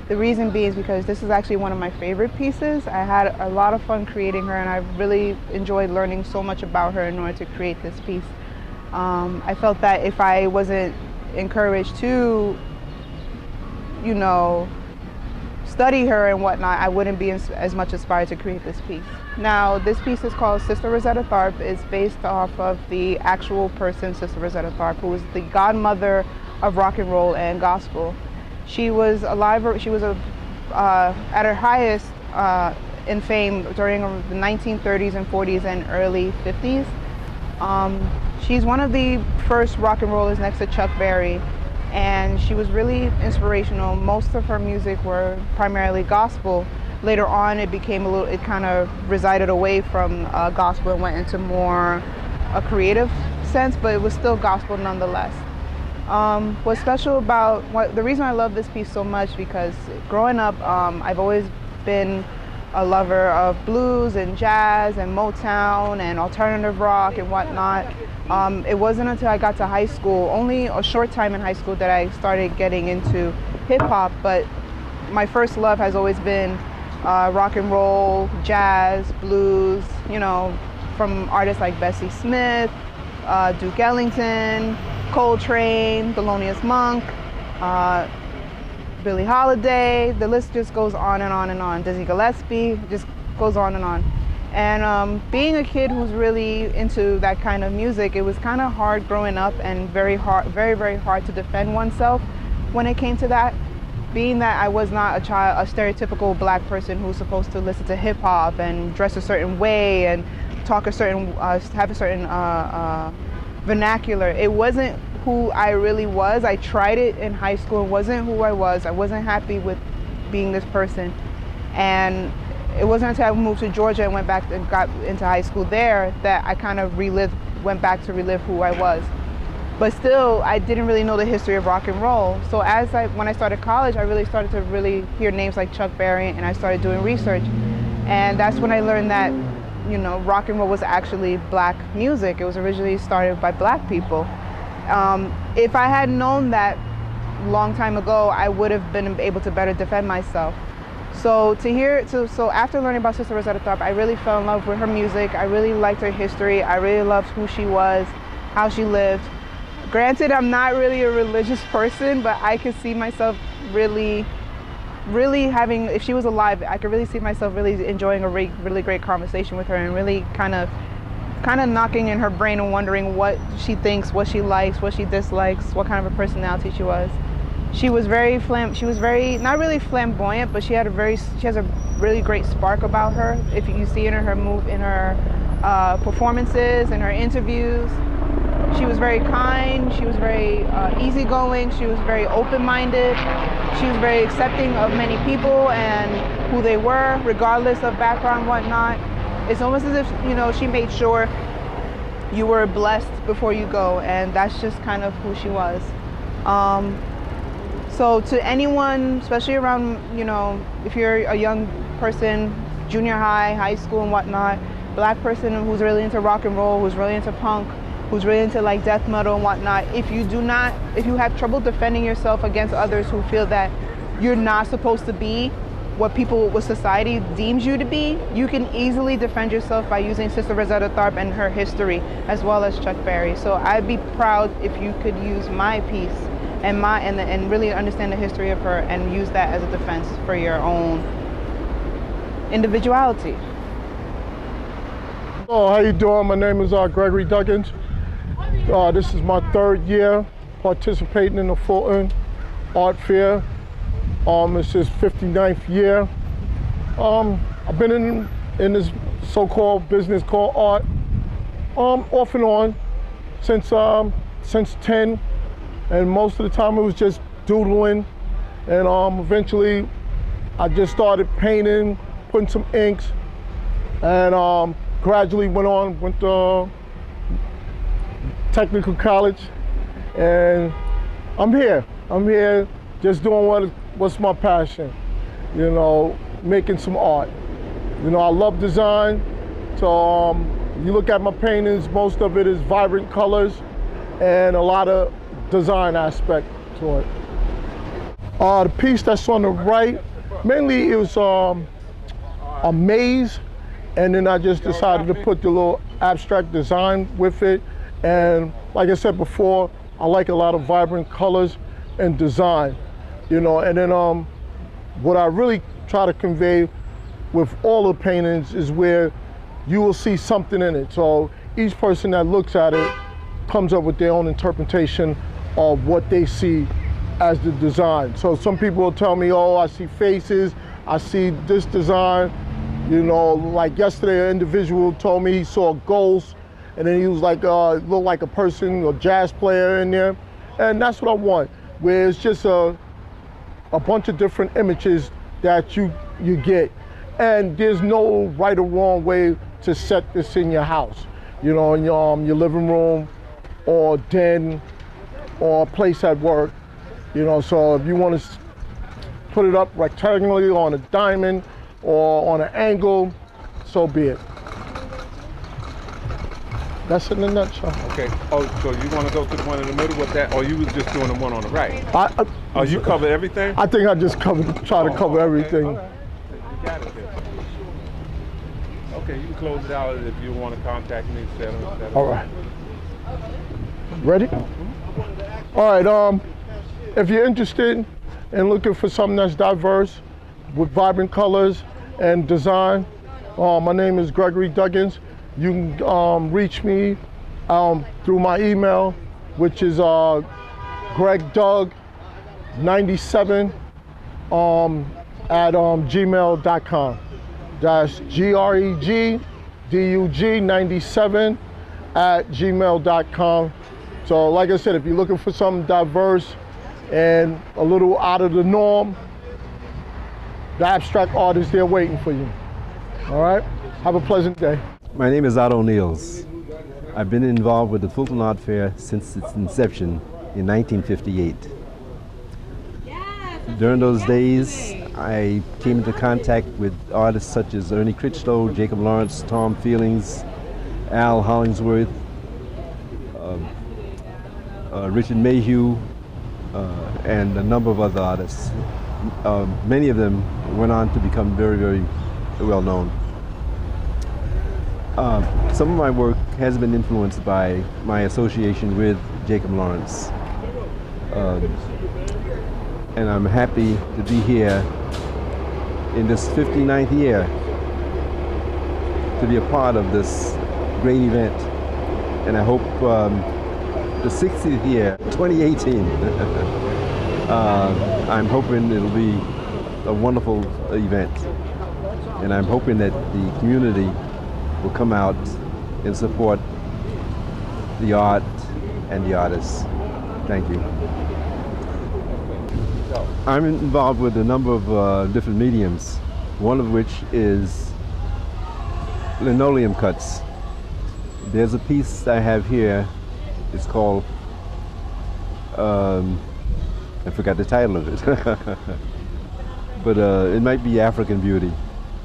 The reason being is because this is actually one of my favorite pieces. I had a lot of fun creating her, and I really enjoyed learning so much about her in order to create this piece. I felt that if I wasn't encouraged to, study her and whatnot, I wouldn't be as much inspired to create this piece. Now, this piece is called Sister Rosetta Tharpe. It's based off of the actual person, Sister Rosetta Tharpe, who was the godmother of rock and roll and gospel. She was alive. She was at her highest in fame during the 1930s and 40s and early 50s. She's one of the first rock and rollers next to Chuck Berry, and she was really inspirational. Most of her music were primarily gospel. Later on, it kind of resided away from gospel and went into more a creative sense, but it was still gospel nonetheless. What's special the reason I love this piece so much, because growing up, I've always been a lover of blues and jazz and Motown and alternative rock and whatnot. It wasn't until I got to high school, only a short time in high school, that I started getting into hip hop, but my first love has always been rock and roll, jazz, blues, from artists like Bessie Smith, Duke Ellington, Coltrane, Thelonious Monk, Billie Holiday. The list just goes on and on and on. Dizzy Gillespie, just goes on and on. And being a kid who's really into that kind of music, it was kind of hard growing up and very, very hard to defend oneself when it came to that. Being that I was not a stereotypical Black person who's supposed to listen to hip hop and dress a certain way and talk have a certain vernacular. It wasn't who I really was. I tried it in high school. It wasn't who I was. I wasn't happy with being this person. And it wasn't until I moved to Georgia and went back and got into high school there that I kind of went back to relive who I was. But still, I didn't really know the history of rock and roll. So when I started college, I really started to hear names like Chuck Berry, and I started doing research. And that's when I learned that, rock and roll was actually Black music. It was originally started by Black people. If I had known that a long time ago, I would have been able to better defend myself. So after learning about Sister Rosetta Tharpe, I really fell in love with her music. I really liked her history. I really loved who she was, how she lived. Granted, I'm not really a religious person, but I could see myself really having, if she was alive, I could really see myself really enjoying a really great conversation with her, and really kind of knocking in her brain and wondering what she thinks, what she likes, what she dislikes, what kind of a personality she was. She was very not really flamboyant, but she has a really great spark about her. If you see it in her performances, in her interviews, she was very kind. She was very easygoing. She was very open-minded. She was very accepting of many people and who they were, regardless of background, whatnot. It's almost as if, she made sure you were blessed before you go, and that's just kind of who she was. So to anyone, especially around, if you're a young person, junior high, high school and whatnot, black person who's really into rock and roll, who's really into punk, who's really into like death metal and whatnot, if you have trouble defending yourself against others who feel that you're not supposed to be what society deems you to be, you can easily defend yourself by using Sister Rosetta Tharpe and her history, as well as Chuck Berry. So I'd be proud if you could use my piece and really understand the history of her and use that as a defense for your own individuality. Oh, how you doing? My name is Gregory Duggins. This is my 3rd year participating in the Fulton Art Fair. It's his 59th year. I've been in this so-called business called art off and on since 10, and most of the time it was just doodling, and eventually I just started painting, putting some inks, and gradually went to technical college, and I'm here just doing what's my passion, making some art. I love design, so you look at my paintings, most of it is vibrant colors and a lot of design aspect to it. The piece that's on the right, mainly it was a maze, and then I just decided to put the little abstract design with it. And like I said before, I like a lot of vibrant colors and design, and then what I really try to convey with all the paintings is where you will see something in it. So each person that looks at it comes up with their own interpretation of what they see as the design. So some people will tell me, oh, I see faces, I see this design. Like yesterday, an individual told me he saw ghosts, and then he was like, looked like a person, a jazz player in there. And that's what I want, where it's just a bunch of different images that you get. And there's no right or wrong way to set this in your house, in your living room or den or place at work. So if you want to put it up rectangularly on a diamond or on an angle, so be it. That's in a nutshell. Okay. Oh, so you want to go to the one in the middle with that, or you was just doing the one on the right? You covered everything? I think I just try to cover everything. Okay. You got it then. Okay, you can close it out if you want to contact me, etc. All right. Ready? All right. If you're interested in looking for something that's diverse with vibrant colors and design, my name is Gregory Duggins. You can reach me through my email, which is gregdug97 at gmail.com. That's gregdug97 at gmail.com. So like I said, if you're looking for something diverse and a little out of the norm, the abstract art is there waiting for you. All right? Have a pleasant day. My name is Otto Niels. I've been involved with the Fulton Art Fair since its inception in 1958. During those days, I came into contact with artists such as Ernie Critchlow, Jacob Lawrence, Tom Feelings, Al Hollingsworth, Richard Mayhew, and a number of other artists. Many of them went on to become very, very well known. Some of my work has been influenced by my association with Jacob Lawrence. And I'm happy to be here in this 59th year to be a part of this great event. And I hope the 60th year, 2018. I'm hoping it'll be a wonderful event. And I'm hoping that the community will come out and support the art and the artists. Thank you. I'm involved with a number of different mediums, one of which is linoleum cuts. There's a piece I have here. It's called, I forgot the title of it, but it might be African Beauty.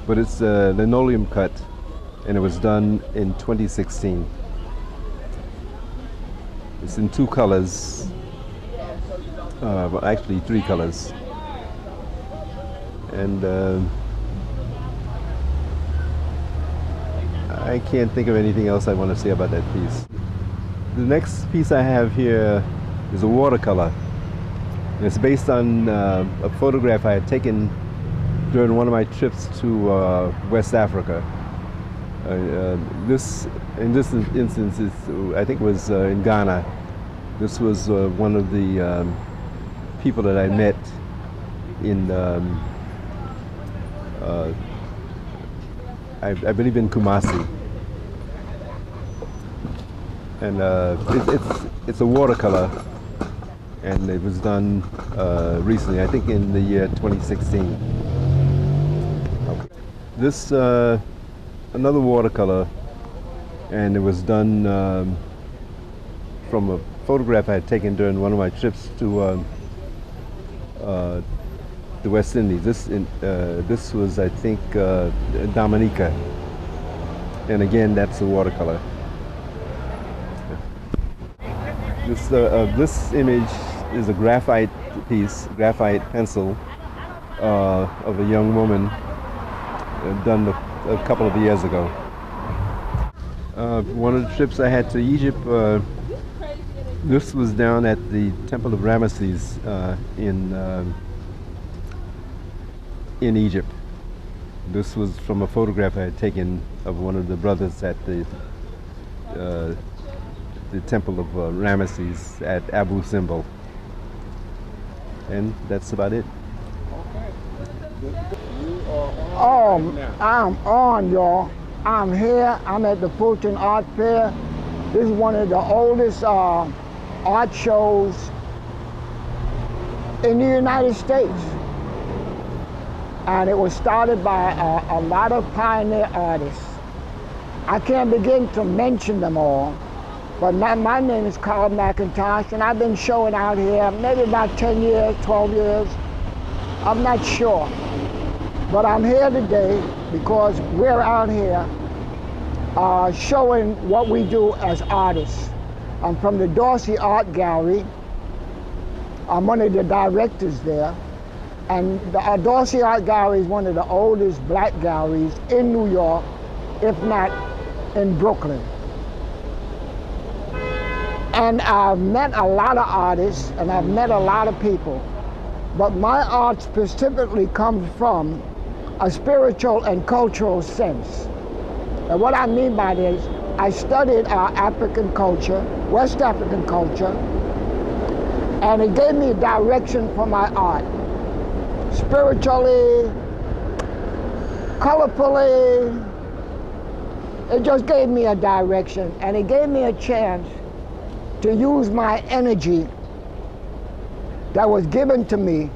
But it's a linoleum cut, and it was done in 2016. It's in 2 colors, well, actually 3 colors. And I can't think of anything else I want to say about that piece. The next piece I have here is a watercolor. And it's based on a photograph I had taken during one of my trips to West Africa. In this instance, I think it was in Ghana. This was one of the people that I met in, I believe in Kumasi. And it's a watercolor, and it was done recently, I think in the year 2016. Okay. This another watercolor, and it was done from a photograph I had taken during one of my trips to the West Indies. This was, I think, Dominica, and again, that's a watercolor. This image is a graphite piece, graphite pencil of a young woman done a couple of years ago. One of the trips I had to Egypt, this was down at the Temple of Ramesses in Egypt. This was from a photograph I had taken of one of the brothers at the Temple of Ramesses at Abu Simbel. And that's about it. I'm on, y'all. I'm here. I'm at the Fulton Art Fair. This is one of the oldest art shows in the United States. And it was started by a lot of pioneer artists. I can't begin to mention them all, but my name is Carl McIntosh, and I've been showing out here maybe about 10 years, 12 years. I'm not sure. But I'm here today because we're out here showing what we do as artists. I'm from the Dorsey Art Gallery. I'm one of the directors there. And the Dorsey Art Gallery is one of the oldest black galleries in New York, if not in Brooklyn. And I've met a lot of artists, and I've met a lot of people. But my art specifically comes from a spiritual and cultural sense. And what I mean by this, I studied African culture, West African culture, and it gave me a direction for my art. Spiritually, colorfully, it just gave me a direction, and it gave me a chance to use my energy that was given to me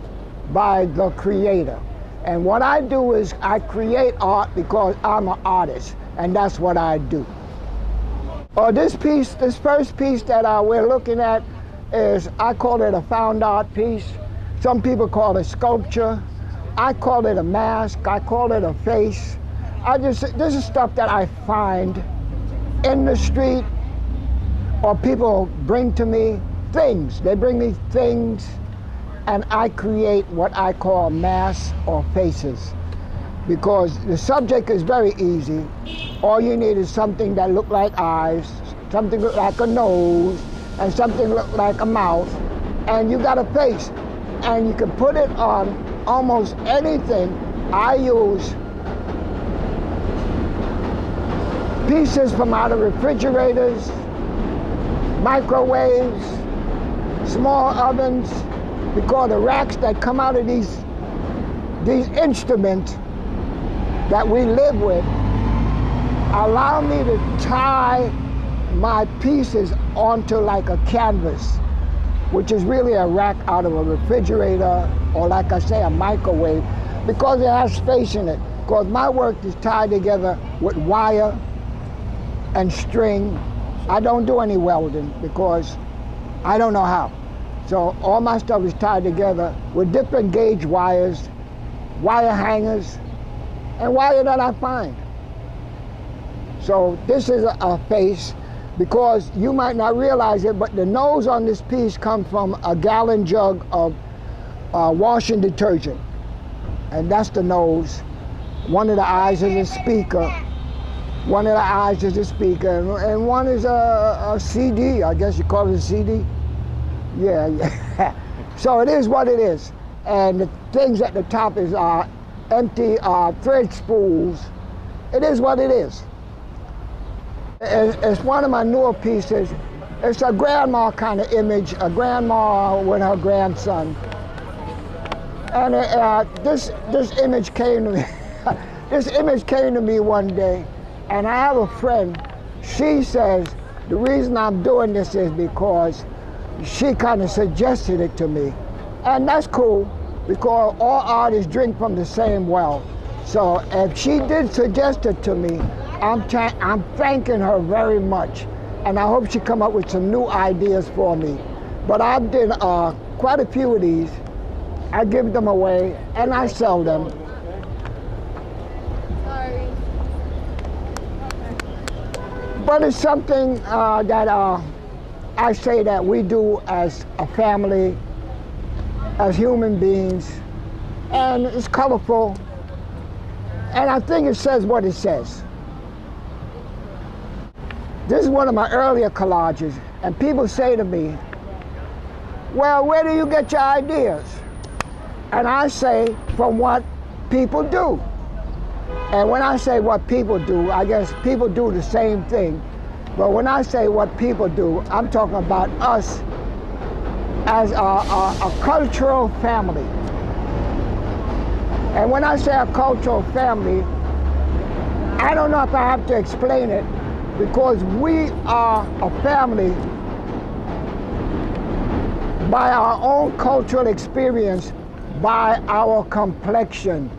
by the Creator. And what I do is I create art because I'm an artist, and that's what I do. This first piece that we're looking at is, I call it a found art piece. Some people call it sculpture. I call it a mask. I call it a face. This is stuff that I find in the street, or people bring to me things. They bring me things, and I create what I call masks or faces. Because the subject is very easy. All you need is something that look like eyes, something look like a nose, and something look like a mouth, and you got a face. And you can put it on almost anything. I use pieces from out of refrigerators, microwaves, small ovens, because the racks that come out of these instruments that we live with allow me to tie my pieces onto like a canvas, which is really a rack out of a refrigerator, or like I say, a microwave, because it has space in it. Because my work is tied together with wire and string. I don't do any welding because I don't know how. So all my stuff is tied together with different gauge wires, wire hangers, and wire that I find. So this is a face, because you might not realize it, but the nose on this piece comes from a gallon jug of washing detergent. And that's the nose. One of the eyes is a speaker. One of the eyes is a speaker, and one is a CD, I guess you call it a CD? Yeah. So it is what it is. And the things at the top is empty thread spools. It is what it is. It's one of my newer pieces. It's a grandma kind of image, a grandma with her grandson. And this image came to me. This image came to me one day, and I have a friend. She says the reason I'm doing this is because she kind of suggested it to me, and that's cool, because all artists drink from the same well. So if she did suggest it to me, I'm thanking her very much, and I hope she come up with some new ideas for me. But I've done quite a few of these. I give them away, and I sell them. Sorry. But it's something that I say that we do as a family, as human beings, and it's colorful, and I think it says what it says. This is one of my earlier collages, and people say to me, well, where do you get your ideas? And I say, from what people do. And when I say what people do, I guess people do the same thing. But when I say what people do, I'm talking about us as a cultural family. And when I say a cultural family, I don't know if I have to explain it, because we are a family by our own cultural experience, by our complexion,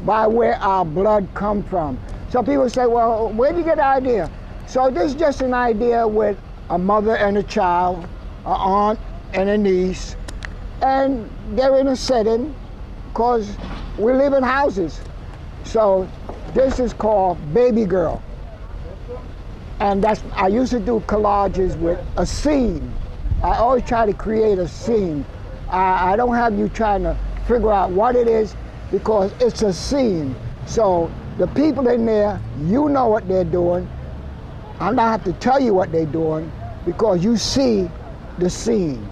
by where our blood comes from. So people say, well, where do you get the idea? So this is just an idea with a mother and a child, an aunt and a niece, and they're in a setting because we live in houses. So this is called Baby Girl. And I used to do collages with a scene. I always try to create a scene. I don't have you trying to figure out what it is, because it's a scene. So the people in there, you know what they're doing. I don't have to tell you what they're doing, because you see the scene.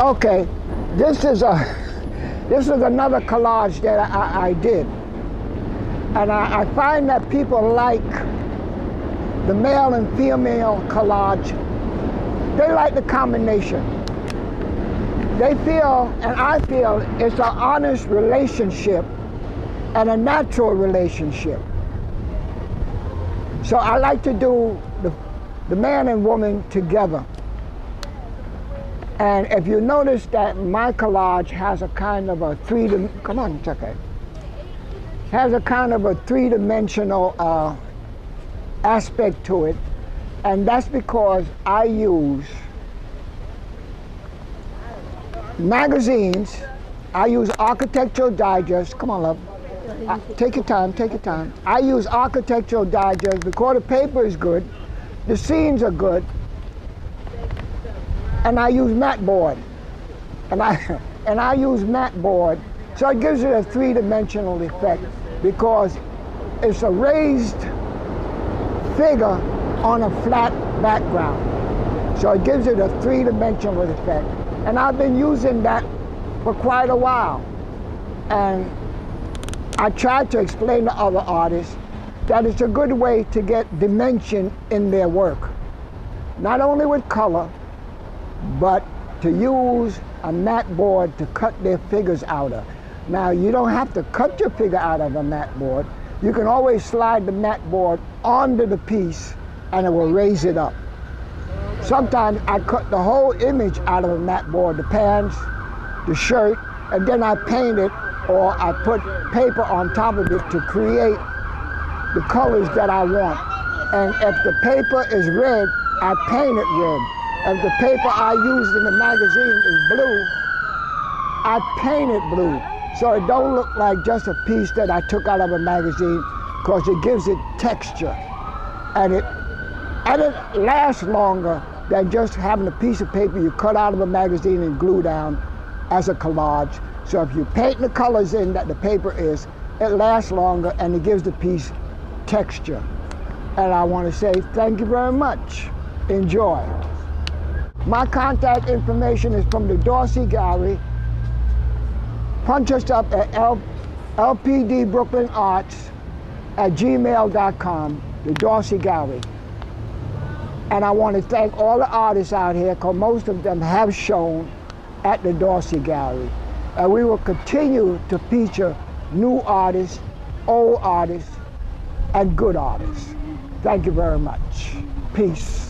Okay, this is another collage that I did. And I find that people like the male and female collage. They like the combination. They feel, and I feel, it's an honest relationship and a natural relationship. So I like to do the man and woman together. And if you notice that my collage has a kind of a has a kind of a three-dimensional aspect to it, and that's because I use magazines. I use Architectural Digest. Come on, love. Take your time, take your time. I use Architectural Digest because the paper is good, the scenes are good, and I use mat board. And I use mat board, so it gives it a three-dimensional effect, because it's a raised figure on a flat background. So it gives it a three-dimensional effect. And I've been using that for quite a while. And I tried to explain to other artists that it's a good way to get dimension in their work. Not only with color, but to use a mat board to cut their figures out of. Now, you don't have to cut your figure out of a mat board. You can always slide the mat board onto the piece and it will raise it up. Sometimes I cut the whole image out of a mat board, the pants, the shirt, and then I paint it, or I put paper on top of it to create the colors that I want. And if the paper is red, I paint it red. If the paper I used in the magazine is blue, I paint it blue. So it don't look like just a piece that I took out of a magazine, because it gives it texture. And it lasts longer than just having a piece of paper you cut out of a magazine and glue down as a collage. So if you paint the colors in that the paper is, it lasts longer and it gives the piece texture. And I want to say thank you very much. Enjoy. My contact information is from the Dorsey Gallery. Punch us up at lpdbrooklynarts@gmail.com, the Dorsey Gallery. And I want to thank all the artists out here, because most of them have shown at the Dorsey Gallery. And we will continue to feature new artists, old artists, and good artists. Thank you very much. Peace.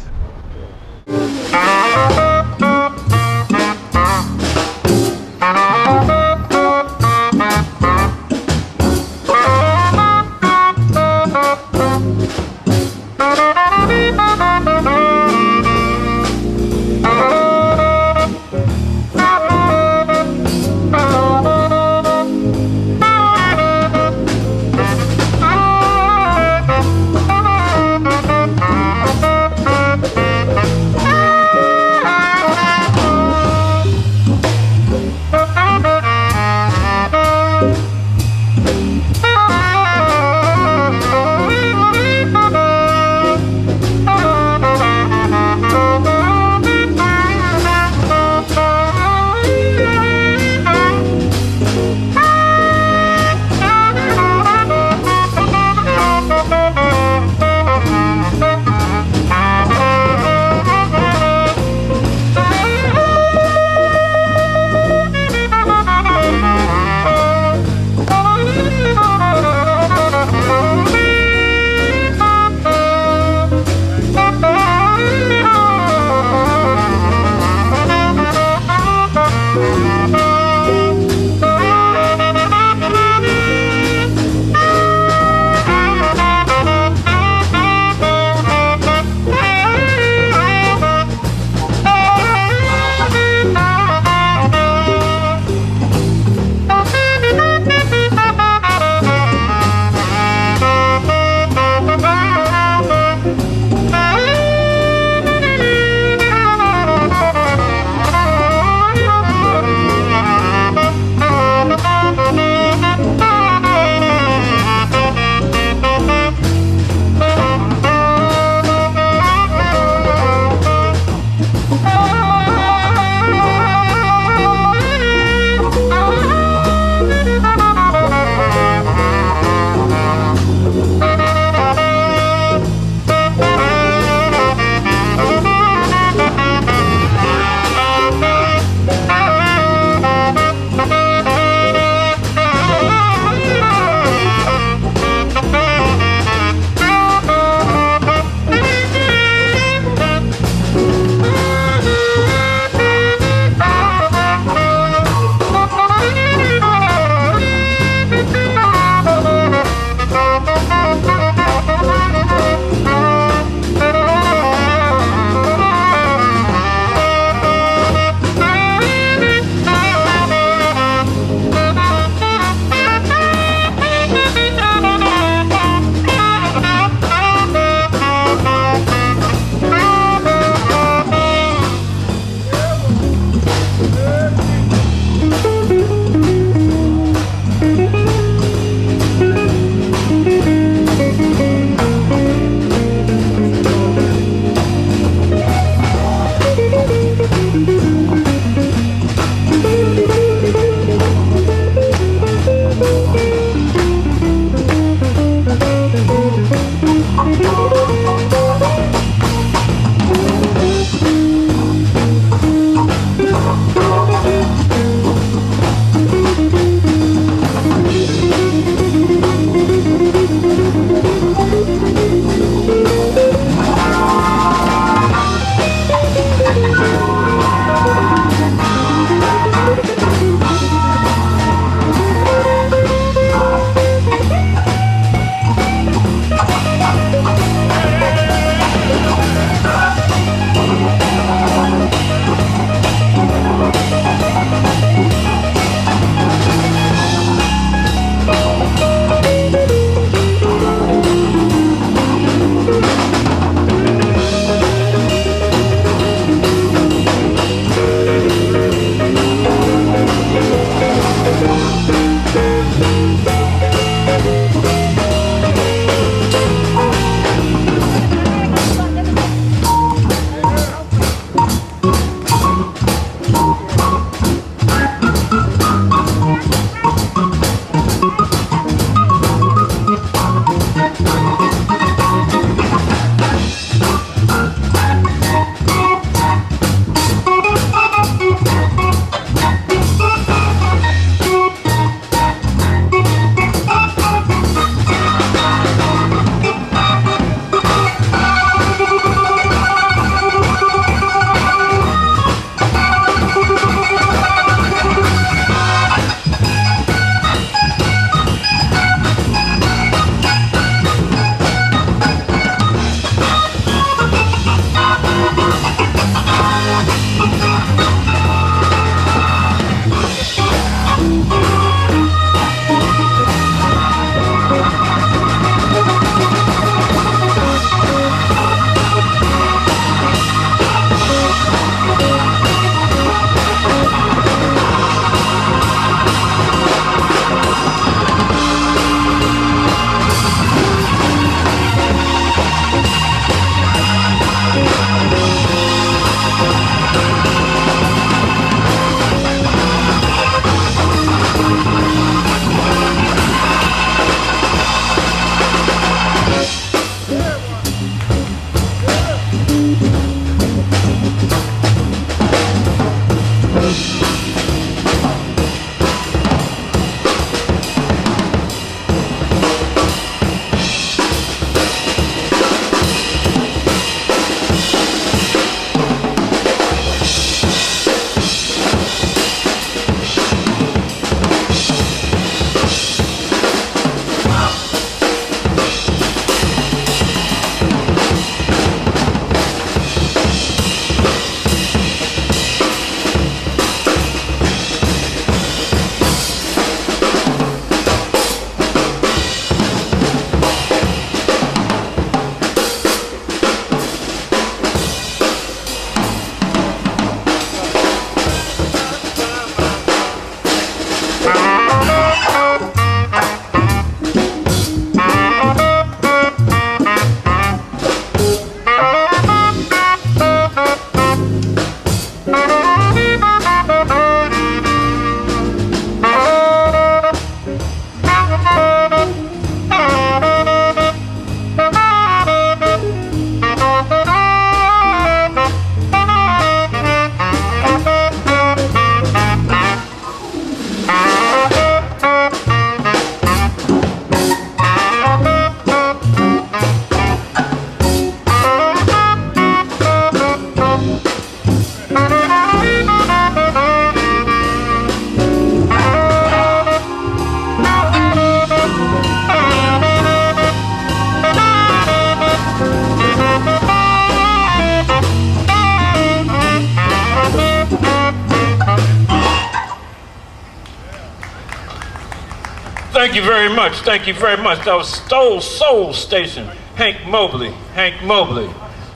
Thank you very much. Thank you very much. That was Soul Station. Hank Mobley. Hank Mobley.